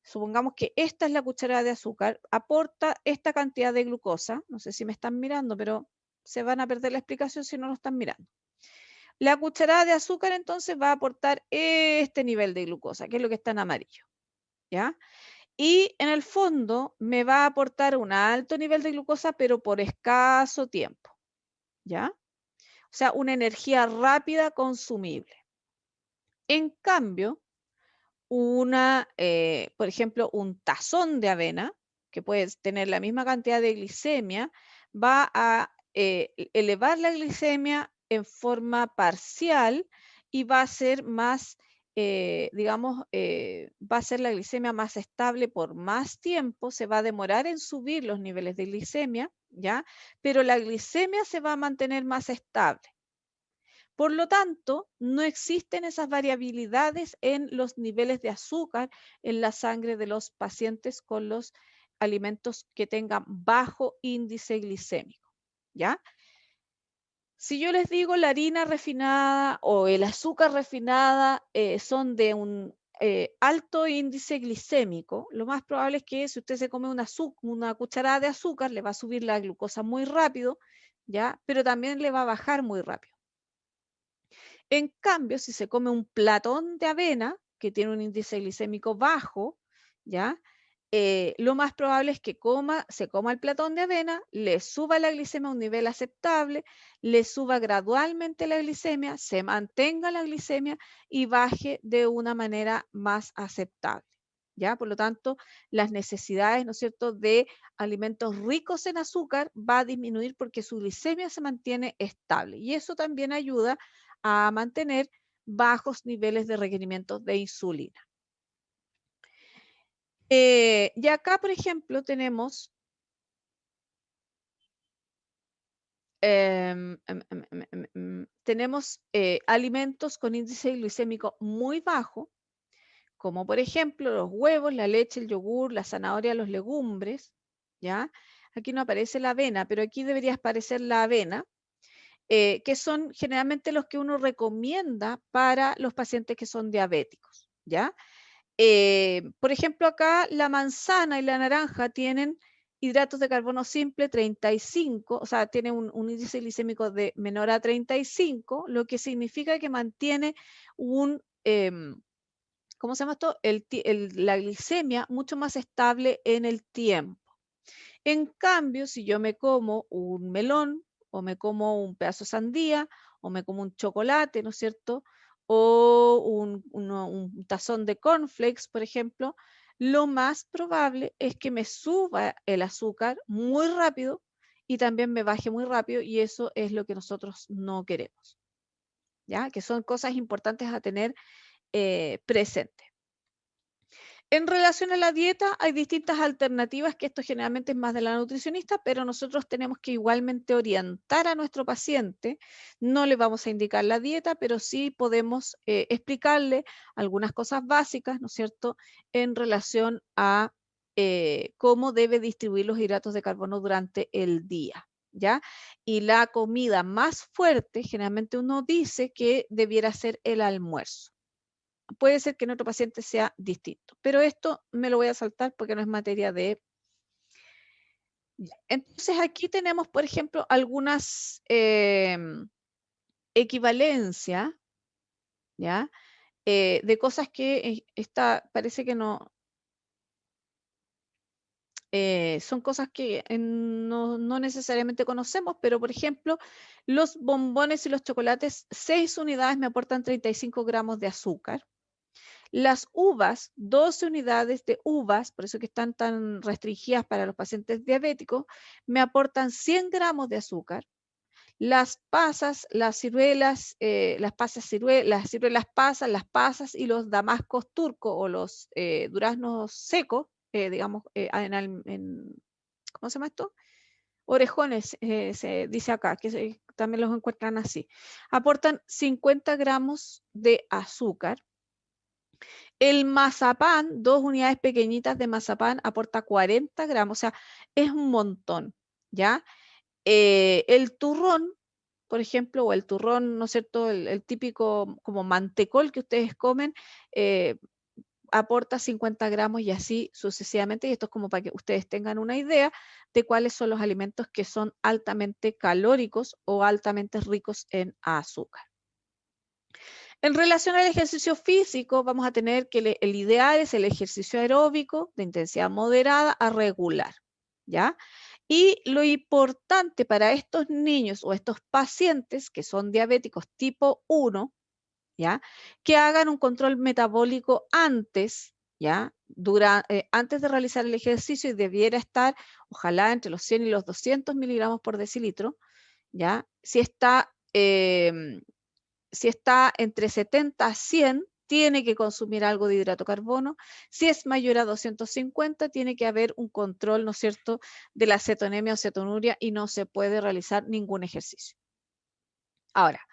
Speaker 1: Supongamos que esta es la cucharada de azúcar, aporta esta cantidad de glucosa, no sé si me están mirando, pero se van a perder la explicación si no lo están mirando. La cucharada de azúcar entonces va a aportar este nivel de glucosa, que es lo que está en amarillo, ¿ya? Y en el fondo me va a aportar un alto nivel de glucosa, pero por escaso tiempo, ¿ya? O sea, una energía rápida consumible. En cambio, por ejemplo, un tazón de avena, que puede tener la misma cantidad de glicemia, va a elevar la glicemia en forma parcial y va a ser más, digamos, va a ser la glicemia más estable por más tiempo, se va a demorar en subir los niveles de glicemia, ¿ya? Pero la glicemia se va a mantener más estable. Por lo tanto, no existen esas variabilidades en los niveles de azúcar en la sangre de los pacientes con los alimentos que tengan bajo índice glicémico, ¿ya? Si yo les digo la harina refinada o el azúcar refinada son de un alto índice glicémico, lo más probable es que si usted se come una cucharada de azúcar, le va a subir la glucosa muy rápido, ¿ya? Pero también le va a bajar muy rápido. En cambio, si se come un platón de avena, que tiene un índice glicémico bajo, ¿ya? Lo más probable es que se coma el platón de avena, le suba la glicemia a un nivel aceptable, le suba gradualmente la glicemia, se mantenga la glicemia y baje de una manera más aceptable. ¿Ya? Por lo tanto, las necesidades, ¿no es cierto?, de alimentos ricos en azúcar va a disminuir porque su glicemia se mantiene estable. Y eso también ayuda a mantener bajos niveles de requerimientos de insulina. Y acá, por ejemplo, tenemos alimentos con índice glicémico muy bajo, como por ejemplo los huevos, la leche, el yogur, la zanahoria, los legumbres, ¿ya? Aquí no aparece la avena, pero aquí debería aparecer la avena, que son generalmente los que uno recomienda para los pacientes que son diabéticos, ¿ya? Por ejemplo, acá la manzana y la naranja tienen hidratos de carbono simple 35, o sea, tiene un índice glicémico de menor a 35, lo que significa que mantiene ¿cómo se llama esto? La glicemia mucho más estable en el tiempo. En cambio, si yo me como un melón o me como un pedazo de sandía o me como un chocolate, ¿no es cierto? O un tazón de cornflakes, por ejemplo, lo más probable es que me suba el azúcar muy rápido y también me baje muy rápido, y eso es lo que nosotros no queremos, ¿ya? Que son cosas importantes a tener presente. En relación a la dieta, hay distintas alternativas, que esto generalmente es más de la nutricionista, pero nosotros tenemos que igualmente orientar a nuestro paciente. No le vamos a indicar la dieta, pero sí podemos explicarle algunas cosas básicas, ¿no es cierto?, en relación a cómo debe distribuir los hidratos de carbono durante el día, ¿ya? Y la comida más fuerte, generalmente uno dice que debiera ser el almuerzo. Puede ser que en otro paciente sea distinto, pero esto me lo voy a saltar porque no es materia de... Ya. Entonces aquí tenemos, por ejemplo, algunas equivalencias, ¿ya? De cosas que parece que no, son cosas que no necesariamente conocemos, pero por ejemplo, los bombones y los chocolates, 6 unidades me aportan 35 gramos de azúcar. Las uvas, 12 unidades de uvas, por eso que están tan restringidas para los pacientes diabéticos, me aportan 100 gramos de azúcar. Las pasas, las ciruelas, las ciruelas pasas, las pasas y los damascos turcos o los duraznos secos, digamos, ¿cómo se llama esto? Orejones, se dice acá, que también los encuentran así. Aportan 50 gramos de azúcar. El mazapán, 2 unidades pequeñitas de mazapán, aporta 40 gramos, o sea, es un montón, ¿ya? El turrón, por ejemplo, o el turrón, ¿no es cierto?, el típico como mantecol que ustedes comen, aporta 50 gramos y así sucesivamente, y esto es como para que ustedes tengan una idea de cuáles son los alimentos que son altamente calóricos o altamente ricos en azúcar. En relación al ejercicio físico, vamos a tener que el ideal es el ejercicio aeróbico de intensidad moderada a regular, ¿ya? Y lo importante para estos niños o estos pacientes que son diabéticos tipo 1, ¿ya? Que hagan un control metabólico antes, ¿ya? Antes de realizar el ejercicio, y debiera estar, ojalá, entre los 100 y los 200 miligramos por decilitro, ¿ya? Si está entre 70 a 100, tiene que consumir algo de hidrato de carbono. Si es mayor a 250, tiene que haber un control, ¿no es cierto?, de la cetonemia o cetonuria, y no se puede realizar ningún ejercicio. Ahora,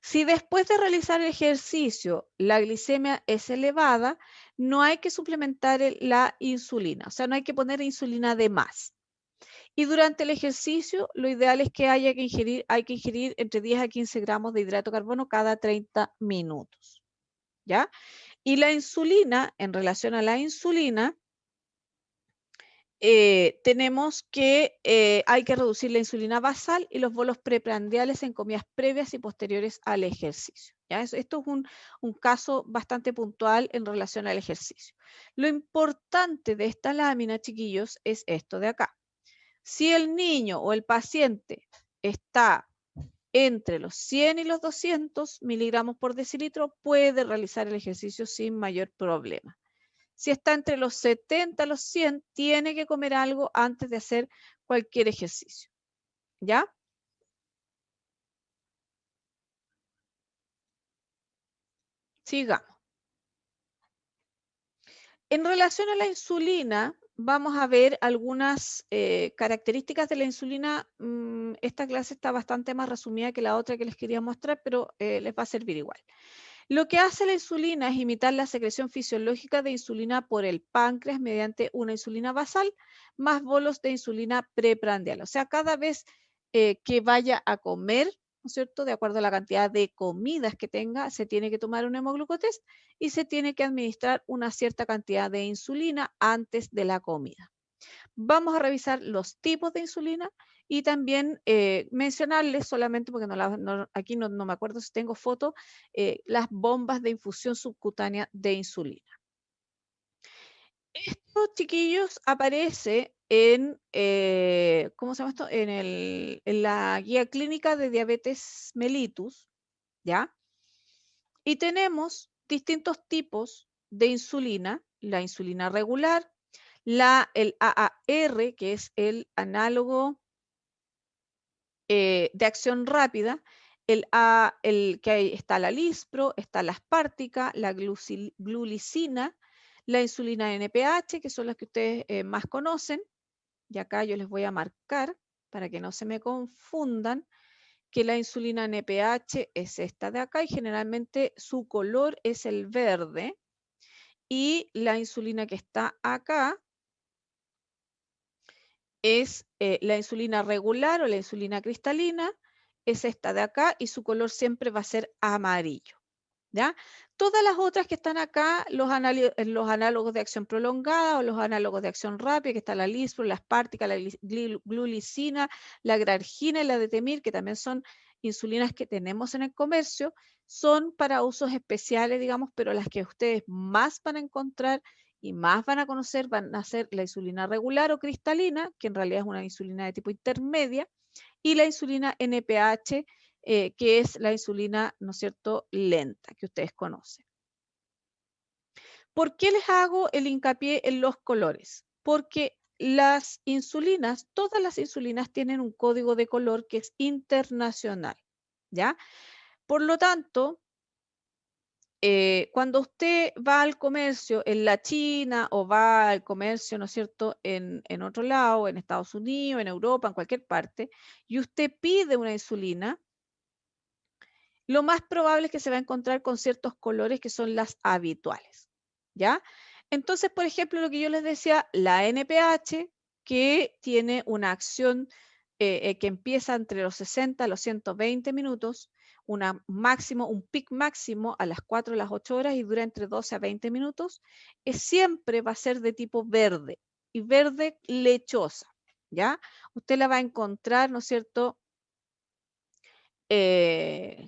Speaker 1: si después de realizar el ejercicio la glicemia es elevada, no hay que suplementar la insulina, o sea, no hay que poner insulina de más. Y durante el ejercicio, lo ideal es que hay que ingerir entre 10 a 15 gramos de hidrato de carbono cada 30 minutos, ¿ya? Y la insulina, en relación a la insulina, tenemos que hay que reducir la insulina basal y los bolos preprandiales en comidas previas y posteriores al ejercicio, ¿ya? Esto es un caso bastante puntual en relación al ejercicio. Lo importante de esta lámina, chiquillos, es esto de acá. Si el niño o el paciente está entre los 100 y los 200 miligramos por decilitro, puede realizar el ejercicio sin mayor problema. Si está entre los 70 y los 100, tiene que comer algo antes de hacer cualquier ejercicio, ¿ya? Sigamos. En relación a la insulina, vamos a ver algunas características de la insulina. Esta clase está bastante más resumida que la otra que les quería mostrar, pero les va a servir igual. Lo que hace la insulina es imitar la secreción fisiológica de insulina por el páncreas mediante una insulina basal más bolos de insulina preprandial. O sea, cada vez que vaya a comer, ¿no es cierto?, de acuerdo a la cantidad de comidas que tenga, se tiene que tomar un hemoglucotest y se tiene que administrar una cierta cantidad de insulina antes de la comida. Vamos a revisar los tipos de insulina y también mencionarles, solamente porque aquí no me acuerdo si tengo foto, las bombas de infusión subcutánea de insulina. Esto, chiquillos, aparece en, ¿cómo se llama esto? En la guía clínica de diabetes mellitus, ¿ya? Y tenemos distintos tipos de insulina. la insulina regular, el AAR, que es el análogo de acción rápida, que ahí está la Lispro, está la Aspártica, la glulicina, la insulina NPH, que son las que ustedes más conocen, y acá yo les voy a marcar para que no se me confundan, que la insulina NPH es esta de acá y generalmente su color es el verde, y la insulina que está acá es la insulina regular o la insulina cristalina, es esta de acá y su color siempre va a ser amarillo. ¿Ya? Todas las otras que están acá, los análogos de acción prolongada o los análogos de acción rápida, que está la Lispro, la Aspártica, la glulicina, la Grargina y la Detemir, que también son insulinas que tenemos en el comercio, son para usos especiales, digamos, pero las que ustedes más van a encontrar y más van a conocer van a ser la insulina regular o cristalina, que en realidad es una insulina de tipo intermedia, y la insulina NPH, que es la insulina, ¿no es cierto?, lenta, que ustedes conocen. ¿Por qué les hago el hincapié en los colores? Porque las insulinas, todas las insulinas tienen un código de color que es internacional, ¿ya? Por lo tanto, cuando usted va al comercio en la China o va al comercio, ¿no es cierto?, en otro lado, en Estados Unidos, en Europa, en cualquier parte, y usted pide una insulina, lo más probable es que se va a encontrar con ciertos colores que son las habituales, ¿ya? Entonces, por ejemplo, lo que yo les decía, la NPH, que tiene una acción que empieza entre los 60 a los 120 minutos, un pic máximo a las 4 a las 8 horas y dura entre 12 a 20 minutos, siempre va a ser de tipo verde y verde lechosa, ¿ya? Usted la va a encontrar, ¿no es cierto?,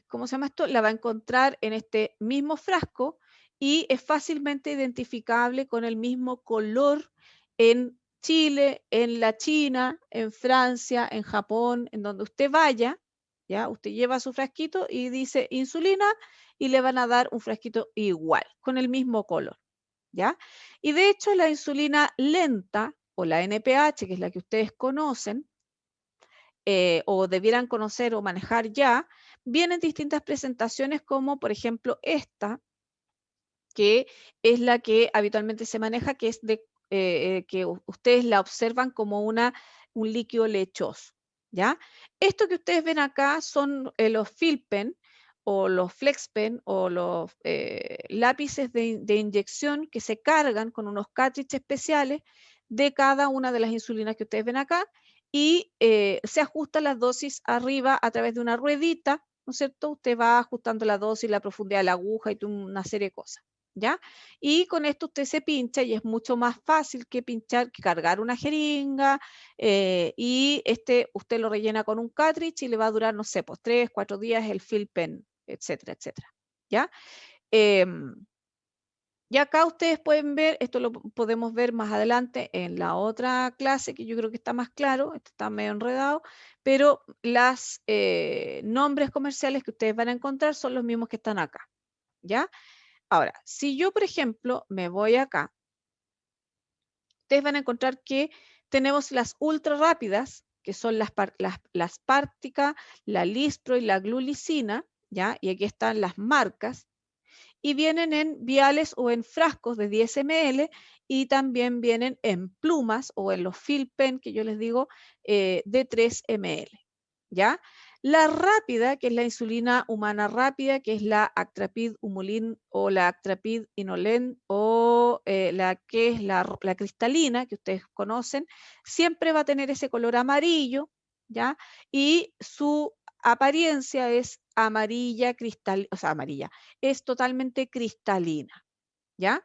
Speaker 1: ¿cómo se llama esto? La va a encontrar en este mismo frasco y es fácilmente identificable con el mismo color en Chile, en la China, en Francia, en Japón, en donde usted vaya, ¿ya? Usted lleva su frasquito y dice insulina y le van a dar un frasquito igual, con el mismo color, ¿ya? Y de hecho la insulina lenta o la NPH, que es la que ustedes conocen, o debieran conocer o manejar ya, vienen distintas presentaciones como por ejemplo esta, que es la que habitualmente se maneja, que es que ustedes la observan como un líquido lechoso, ¿ya? Esto que ustedes ven acá son los Filpen o los FlexPen o los lápices de inyección que se cargan con unos cartridges especiales de cada una de las insulinas que ustedes ven acá y se ajusta las dosis arriba a través de una ruedita, ¿no es cierto? Usted va ajustando la dosis, la profundidad de la aguja y una serie de cosas, ¿ya? Y con esto usted se pincha y es mucho más fácil que pinchar, que cargar una jeringa y usted lo rellena con un cartridge y le va a durar, no sé, pues 3, 4 días el fill pen, etcétera, etcétera, ¿ya? Y acá ustedes pueden ver, esto lo podemos ver más adelante en la otra clase, que yo creo que está más claro, esto está medio enredado, pero los nombres comerciales que ustedes van a encontrar son los mismos que están acá, ¿ya? Ahora, si yo, por ejemplo, me voy acá, ustedes van a encontrar que tenemos las ultra rápidas, que son la Aspártica, la Lispro y la Glulicina, ¿ya? Y aquí están las marcas, y vienen en viales o en frascos de 10 ml y también vienen en plumas o en los fill pen que yo les digo de 3 ml, ¿ya? La rápida, que es la insulina humana rápida, que es la Actrapid Humulin o la Actrapid Inolen o la que es la cristalina, que ustedes conocen, siempre va a tener ese color amarillo, ¿ya? Y su apariencia es amarilla, o sea, amarilla, es totalmente cristalina, ¿ya?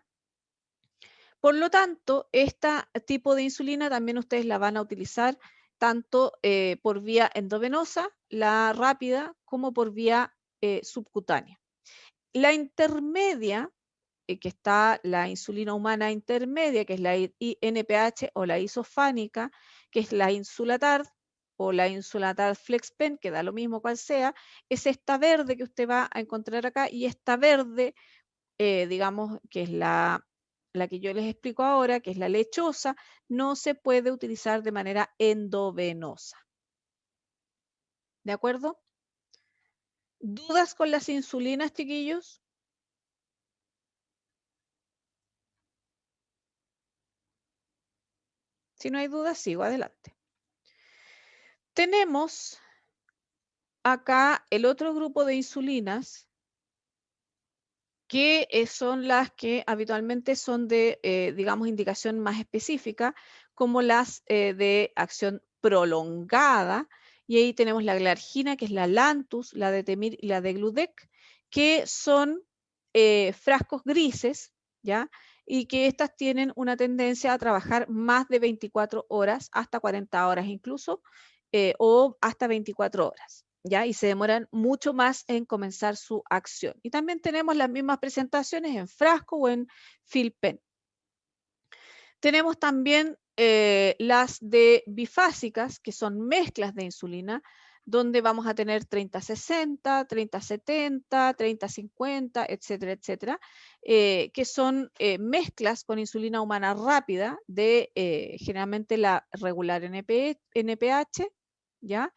Speaker 1: Por lo tanto, este tipo de insulina también ustedes la van a utilizar tanto por vía endovenosa, la rápida, como por vía subcutánea. La intermedia, que está la insulina humana intermedia, que es la NPH o la isofánica, que es la Insulatard o la Insulatard FlexPen, que da lo mismo cual sea, es esta verde que usted va a encontrar acá y esta verde, digamos, que es la la que yo les explico ahora, que es la lechosa, no se puede utilizar de manera endovenosa. ¿De acuerdo? ¿Dudas con las insulinas, chiquillos? Si no hay dudas, sigo adelante. Tenemos acá el otro grupo de insulinas que son las que habitualmente son de, digamos, indicación más específica, como las de acción prolongada. Y ahí tenemos la glargina, que es la Lantus, la de Temir y la de Gludec, que son frascos grises, ¿ya? Y que estas tienen una tendencia a trabajar más de 24 horas, hasta 40 horas incluso, o hasta 24 horas. ¿Ya? Y se demoran mucho más en comenzar su acción. Y también tenemos las mismas presentaciones en frasco o en fill pen. Tenemos también las de bifásicas, que son mezclas de insulina, donde vamos a tener 30-60, 30-70, 30-50, etcétera, etcétera, que son mezclas con insulina humana rápida de generalmente la regular NPH, ¿ya?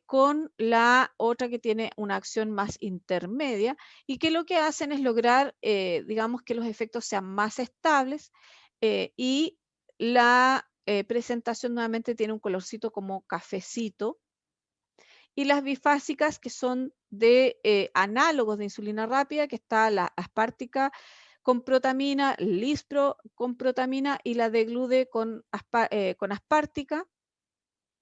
Speaker 1: Con la otra que tiene una acción más intermedia y que lo que hacen es lograr, digamos, que los efectos sean más estables y la presentación nuevamente tiene un colorcito como cafecito. Y las bifásicas que son de análogos de insulina rápida, que está la aspártica con protamina, lispro con protamina y la de glude con aspártica,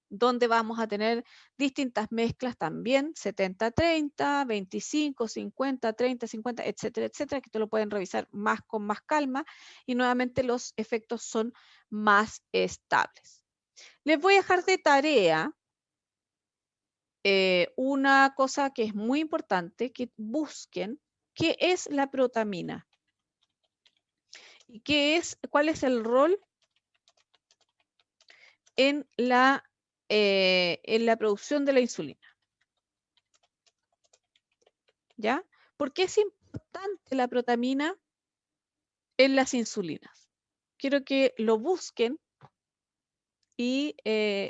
Speaker 1: donde vamos a tener distintas mezclas también, 70-30, 25, 50, 30, 50, etcétera, etcétera, que te lo pueden revisar más con más calma y nuevamente los efectos son más estables. Les voy a dejar de tarea una cosa que es muy importante, que busquen qué es la protamina y cuál es el rol en la producción de la insulina. ¿Ya? ¿Por qué es importante la protamina en las insulinas? Quiero que lo busquen y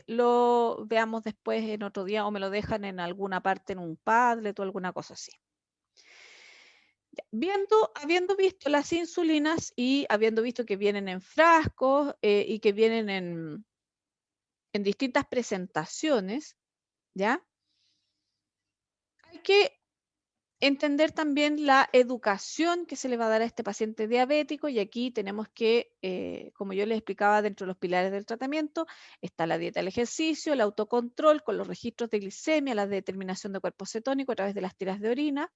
Speaker 1: lo veamos después en otro día o me lo dejan en alguna parte en un Padlet o alguna cosa así. Habiendo visto las insulinas y habiendo visto que vienen en frascos y que vienen en distintas presentaciones, ¿ya? Hay que entender también la educación que se le va a dar a este paciente diabético y aquí tenemos que, como yo les explicaba, dentro de los pilares del tratamiento está la dieta, el ejercicio, el autocontrol con los registros de glicemia, la determinación de cuerpo cetónico a través de las tiras de orina,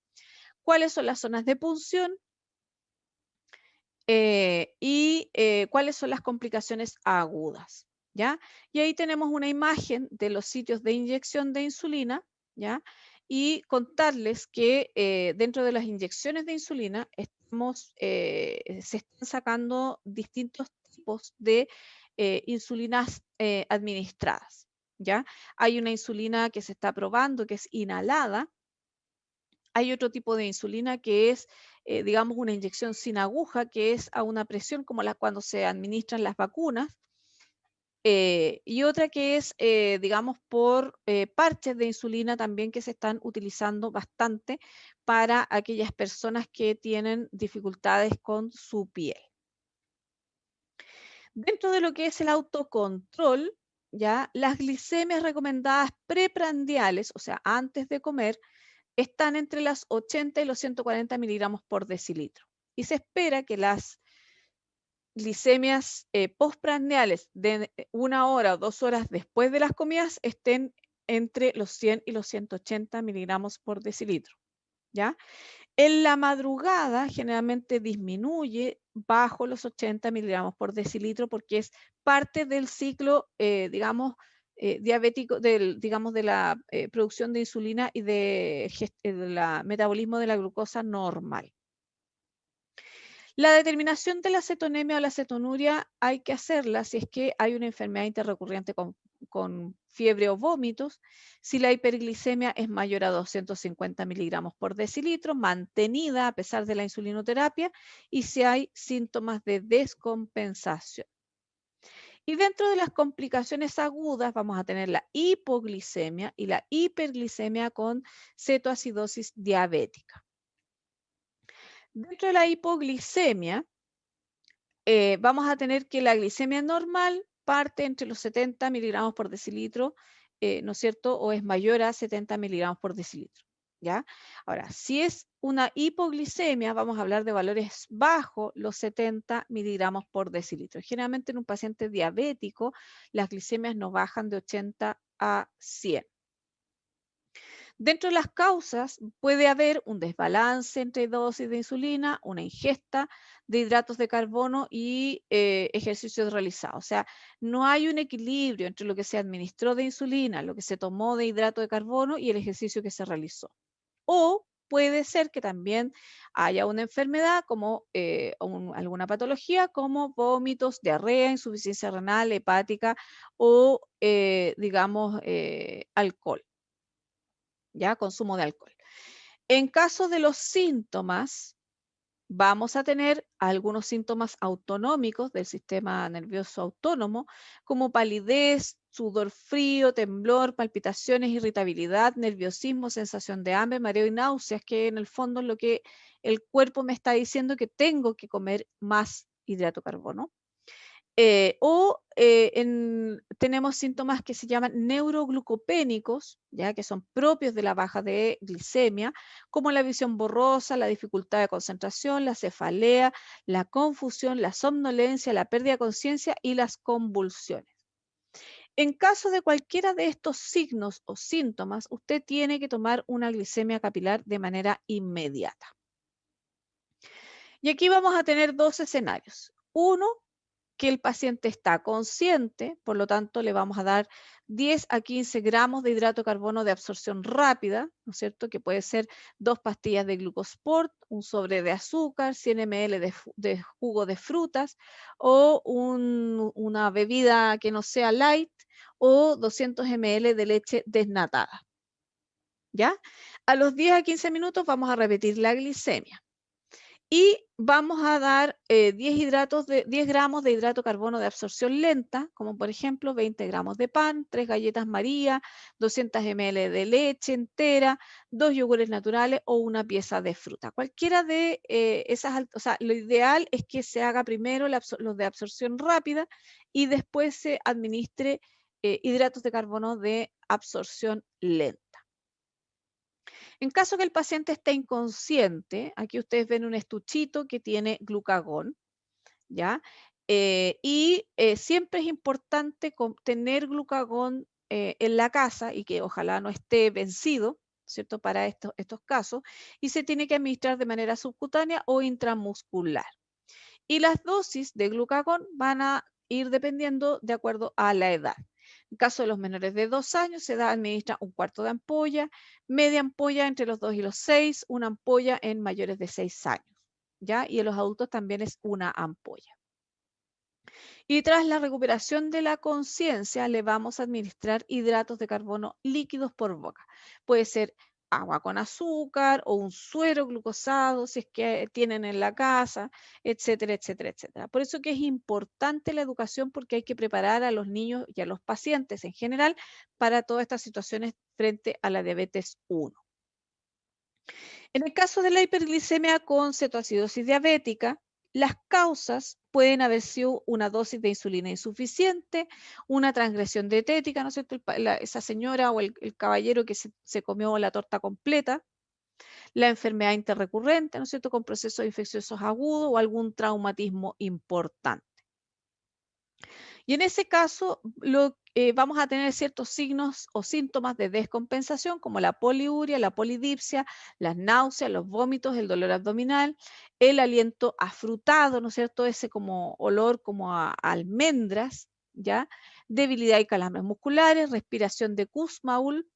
Speaker 1: cuáles son las zonas de punción y cuáles son las complicaciones agudas, ¿ya? Y ahí tenemos una imagen de los sitios de inyección de insulina, ¿ya? Y contarles que dentro de las inyecciones de insulina se están sacando distintos tipos de insulinas administradas, ¿ya? Hay una insulina que se está probando que es inhalada. Hay otro tipo de insulina que es, digamos, una inyección sin aguja, que es a una presión como cuando se administran las vacunas. Y otra que es, digamos, por parches de insulina también que se están utilizando bastante para aquellas personas que tienen dificultades con su piel. Dentro de lo que es el autocontrol, ya las glicemias recomendadas preprandiales, o sea, antes de comer, están entre las 80 y los 140 miligramos por decilitro. Y se espera que las glicemias postprandiales de 1 hora o 2 horas después de las comidas estén entre los 100 y los 180 miligramos por decilitro. ¿Ya? En la madrugada generalmente disminuye bajo los 80 miligramos por decilitro porque es parte del ciclo, digamos, diabético, digamos, de la producción de insulina y del metabolismo de la glucosa normal. La determinación de la cetonemia o la cetonuria hay que hacerla si es que hay una enfermedad interrecurrente con fiebre o vómitos, si la hiperglicemia es mayor a 250 miligramos por decilitro, mantenida a pesar de la insulinoterapia, y si hay síntomas de descompensación. Y dentro de las complicaciones agudas vamos a tener la hipoglicemia y la hiperglicemia con cetoacidosis diabética. Dentro de la hipoglicemia, vamos a tener que la glicemia normal parte entre los 70 miligramos por decilitro, ¿no es cierto? O es mayor a 70 miligramos por decilitro, ¿ya? Ahora, si es una hipoglicemia, vamos a hablar de valores bajo los 70 miligramos por decilitro. Generalmente en un paciente diabético, las glicemias no bajan de 80 a 100. Dentro de las causas puede haber un desbalance entre dosis de insulina, una ingesta de hidratos de carbono y ejercicios realizados. O sea, no hay un equilibrio entre lo que se administró de insulina, lo que se tomó de hidrato de carbono y el ejercicio que se realizó. O puede ser que también haya una enfermedad como alguna patología como vómitos, diarrea, insuficiencia renal, hepática o, digamos, alcohol. ¿Ya? Consumo de alcohol. En caso de los síntomas, vamos a tener algunos síntomas autonómicos del sistema nervioso autónomo, como palidez, sudor frío, temblor, palpitaciones, irritabilidad, nerviosismo, sensación de hambre, mareo y náuseas, que en el fondo es lo que el cuerpo me está diciendo que tengo que comer más hidrato de carbono. Tenemos síntomas que se llaman neuroglucopénicos, ya que son propios de la baja de glicemia, como la visión borrosa, la dificultad de concentración, la cefalea, la confusión, la somnolencia, la pérdida de conciencia y las convulsiones. En caso de cualquiera de estos signos o síntomas, usted tiene que tomar una glicemia capilar de manera inmediata. Y aquí vamos a tener dos escenarios. Uno, que el paciente está consciente, por lo tanto le vamos a dar 10 a 15 gramos de hidrato de carbono de absorción rápida, ¿no es cierto? Que puede ser 2 pastillas de Glucosport, un sobre de azúcar, 100 ml de jugo de frutas o una bebida que no sea light o 200 ml de leche desnatada. ¿Ya? A los 10 a 15 minutos vamos a repetir la glicemia. Y vamos a dar 10 gramos de hidrato de carbono de absorción lenta, como por ejemplo 20 gramos de pan, 3 galletas María, 200 ml de leche entera, 2 yogures naturales o una pieza de fruta. Cualquiera de esas, o sea, lo ideal es que se haga primero los de absorción rápida y después se administre hidratos de carbono de absorción lenta. En caso que el paciente esté inconsciente, aquí ustedes ven un estuchito que tiene glucagón, ¿ya? Siempre es importante tener glucagón en la casa y que ojalá no esté vencido, ¿cierto? Para estos casos, y se tiene que administrar de manera subcutánea o intramuscular. Y las dosis de glucagón van a ir dependiendo de acuerdo a la edad. En caso de los menores de 2 años, se administra un cuarto de ampolla, media ampolla entre los 2 y los 6, una ampolla en mayores de 6 años, ¿ya? Y en los adultos también es una ampolla. Y tras la recuperación de la conciencia, le vamos a administrar hidratos de carbono líquidos por boca. Puede ser agua con azúcar o un suero glucosado, si es que tienen en la casa, etcétera, etcétera, etcétera. Por eso que es importante la educación, porque hay que preparar a los niños y a los pacientes en general para todas estas situaciones frente a la diabetes 1. En el caso de la hiperglicemia con cetoacidosis diabética, las causas pueden haber sido una dosis de insulina insuficiente, una transgresión dietética, ¿no es cierto? Esa señora o el caballero que se comió la torta completa, la enfermedad interrecurrente, ¿no es cierto? Con procesos infecciosos agudos o algún traumatismo importante. Y en ese caso vamos a tener ciertos signos o síntomas de descompensación como la poliuria, la polidipsia, las náuseas, los vómitos, el dolor abdominal, el aliento afrutado, ¿no es cierto? Ese como olor como a almendras, ¿ya? Debilidad y calambres musculares, respiración de Kussmaul,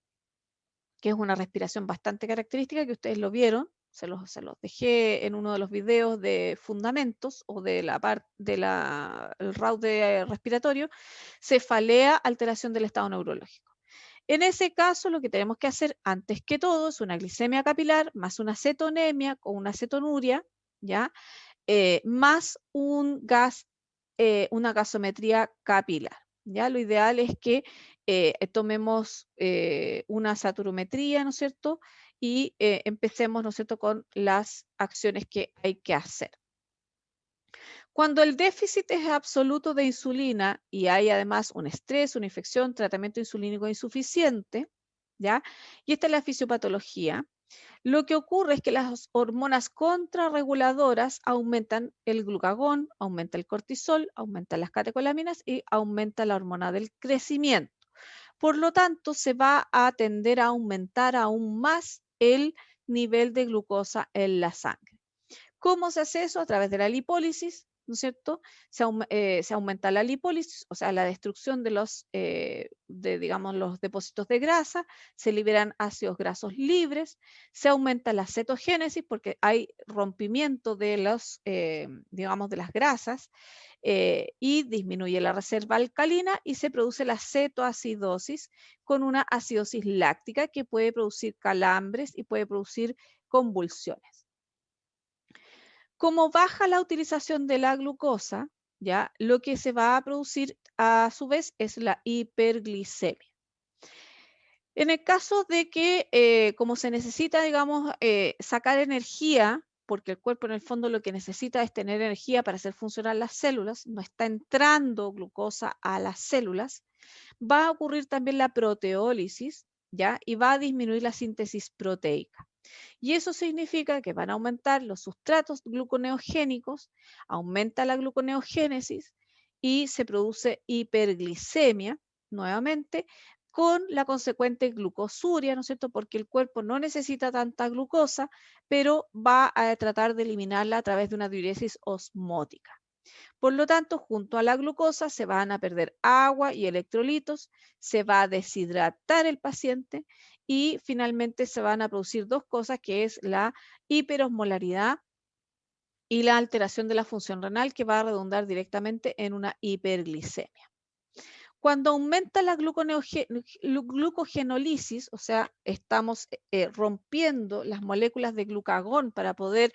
Speaker 1: que es una respiración bastante característica que ustedes lo vieron, se los dejé en uno de los videos de fundamentos o de la parte el route respiratorio, cefalea, alteración del estado neurológico. En ese caso, lo que tenemos que hacer antes que todo es una glicemia capilar más una cetonemia o una cetonuria, ¿ya? Más una gasometría capilar, ¿ya? Lo ideal es que tomemos una saturometría, ¿no es cierto? Y empecemos, ¿no es cierto?, con las acciones que hay que hacer. Cuando el déficit es absoluto de insulina y hay además un estrés, una infección, tratamiento insulínico insuficiente, ¿ya? Y esta es la fisiopatología. Lo que ocurre es que las hormonas contrarreguladoras aumentan el glucagón, aumenta el cortisol, aumentan las catecolaminas y aumenta la hormona del crecimiento. Por lo tanto, se va a tender a aumentar aún más el nivel de glucosa en la sangre. ¿Cómo se hace eso? A través de la lipólisis, ¿no es cierto? Se aumenta la lipólisis, o sea, la destrucción de digamos, los depósitos de grasa, se liberan ácidos grasos libres, se aumenta la cetogénesis porque hay rompimiento de digamos, de las grasas, y disminuye la reserva alcalina y se produce la cetoacidosis con una acidosis láctica que puede producir calambres y puede producir convulsiones. Como baja la utilización de la glucosa, ¿ya? Lo que se va a producir a su vez es la hiperglicemia. En el caso de que, como se necesita, digamos, sacar energía, porque el cuerpo en el fondo lo que necesita es tener energía para hacer funcionar las células, no está entrando glucosa a las células, va a ocurrir también la proteólisis, ¿ya? Y va a disminuir la síntesis proteica. Y eso significa que van a aumentar los sustratos gluconeogénicos, aumenta la gluconeogénesis y se produce hiperglicemia nuevamente con la consecuente glucosuria, ¿no es cierto? Porque el cuerpo no necesita tanta glucosa, pero va a tratar de eliminarla a través de una diuresis osmótica. Por lo tanto, junto a la glucosa se van a perder agua y electrolitos, se va a deshidratar el paciente y finalmente se van a producir dos cosas, que es la hiperosmolaridad y la alteración de la función renal, que va a redundar directamente en una hiperglicemia. Cuando aumenta la glucogenólisis, o sea, estamos rompiendo las moléculas de glucagón para poder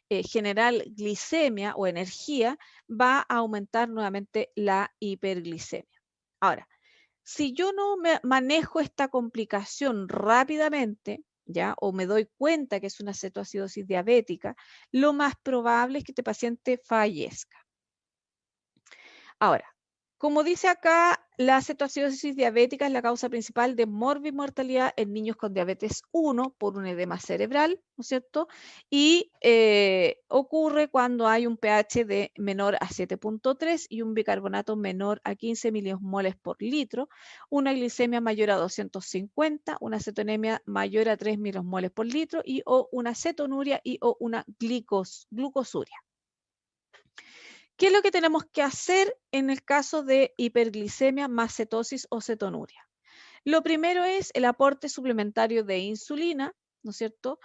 Speaker 1: generar glicemia o energía, va a aumentar nuevamente la hiperglicemia. Ahora, si yo no manejo esta complicación rápidamente, ¿ya? O me doy cuenta que es una cetoacidosis diabética, lo más probable es que este paciente fallezca. Ahora, como dice acá, la cetoacidosis diabética es la causa principal de morbimortalidad en niños con diabetes 1 por un edema cerebral, ¿no es cierto? Y ocurre cuando hay un pH de menor a 7.3 y un bicarbonato menor a 15 miliosmoles por litro, una glicemia mayor a 250, una cetonemia mayor a 3 miliosmoles por litro y o una cetonuria y o una glucosuria. ¿Qué es lo que tenemos que hacer en el caso de hiperglicemia más cetosis o cetonuria? Lo primero es el aporte suplementario de insulina, ¿no es cierto?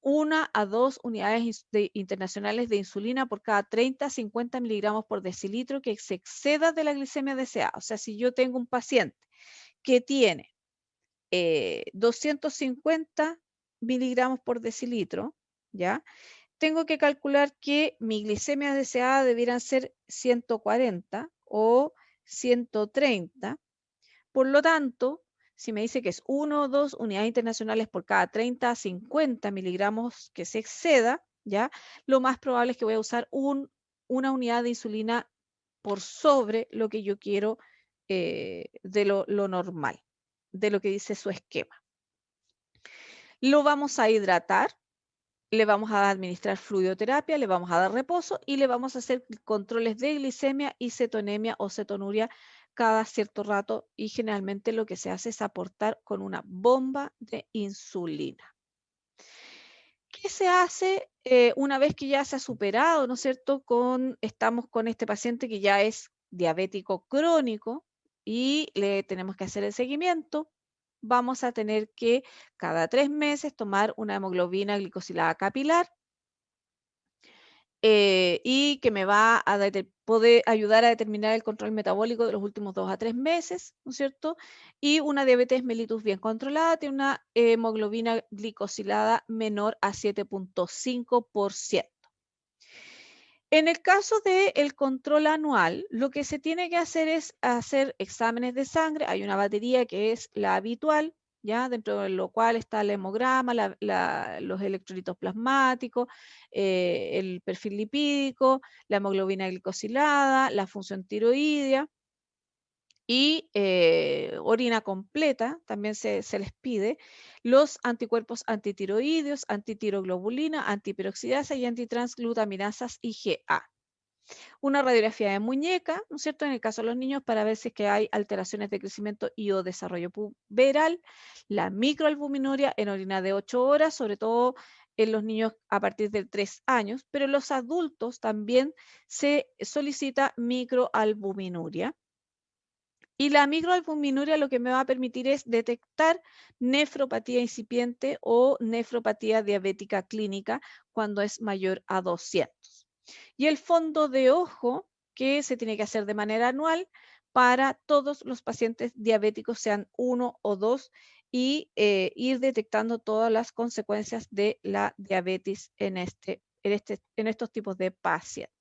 Speaker 1: 1 a 2 unidades internacionales de insulina por cada 30 a 50 miligramos por decilitro que se exceda de la glicemia deseada. O sea, si yo tengo un paciente que tiene 250 miligramos por decilitro, ¿ya? Tengo que calcular que mi glicemia deseada debieran ser 140 o 130. Por lo tanto, si me dice que es 1 o 2 unidades internacionales por cada 30 a 50 miligramos que se exceda, ¿ya? Lo más probable es que voy a usar una unidad de insulina por sobre lo que yo quiero de lo normal, de lo que dice su esquema. Lo vamos a hidratar, le vamos a administrar fluidoterapia, le vamos a dar reposo y le vamos a hacer controles de glicemia y cetonemia o cetonuria cada cierto rato y generalmente lo que se hace es aportar con una bomba de insulina. ¿Qué se hace una vez que ya se ha superado, ¿no es cierto? Estamos con este paciente que ya es diabético crónico y le tenemos que hacer el seguimiento. vamos a tener que cada 3 meses tomar una hemoglobina glicosilada capilar y que me va a poder ayudar a determinar el control metabólico de los últimos 2 a 3 meses, ¿no es cierto? Y una diabetes mellitus bien controlada tiene una hemoglobina glicosilada menor a 7,5%. En el caso del control anual, lo que se tiene que hacer es hacer exámenes de sangre. Hay una batería que es la habitual, ¿ya? Dentro de lo cual está el hemograma, los electrolitos plasmáticos, el perfil lipídico, la hemoglobina glicosilada, la función tiroidea y orina completa, también se les pide, los anticuerpos antitiroideos, antitiroglobulina, antiperoxidasa y antitransglutaminasas IgA. Una radiografía de muñeca, ¿no es cierto? En el caso de los niños, para ver si es que hay alteraciones de crecimiento y o desarrollo puberal, la microalbuminuria en orina de 8 horas, sobre todo en los niños a partir de 3 años, pero en los adultos también se solicita microalbuminuria. Y la microalbuminuria lo que me va a permitir es detectar nefropatía incipiente o nefropatía diabética clínica cuando es mayor a 200. Y el fondo de ojo que se tiene que hacer de manera anual para todos los pacientes diabéticos, sean 1 o 2, y ir detectando todas las consecuencias de la diabetes en estos tipos de pacientes.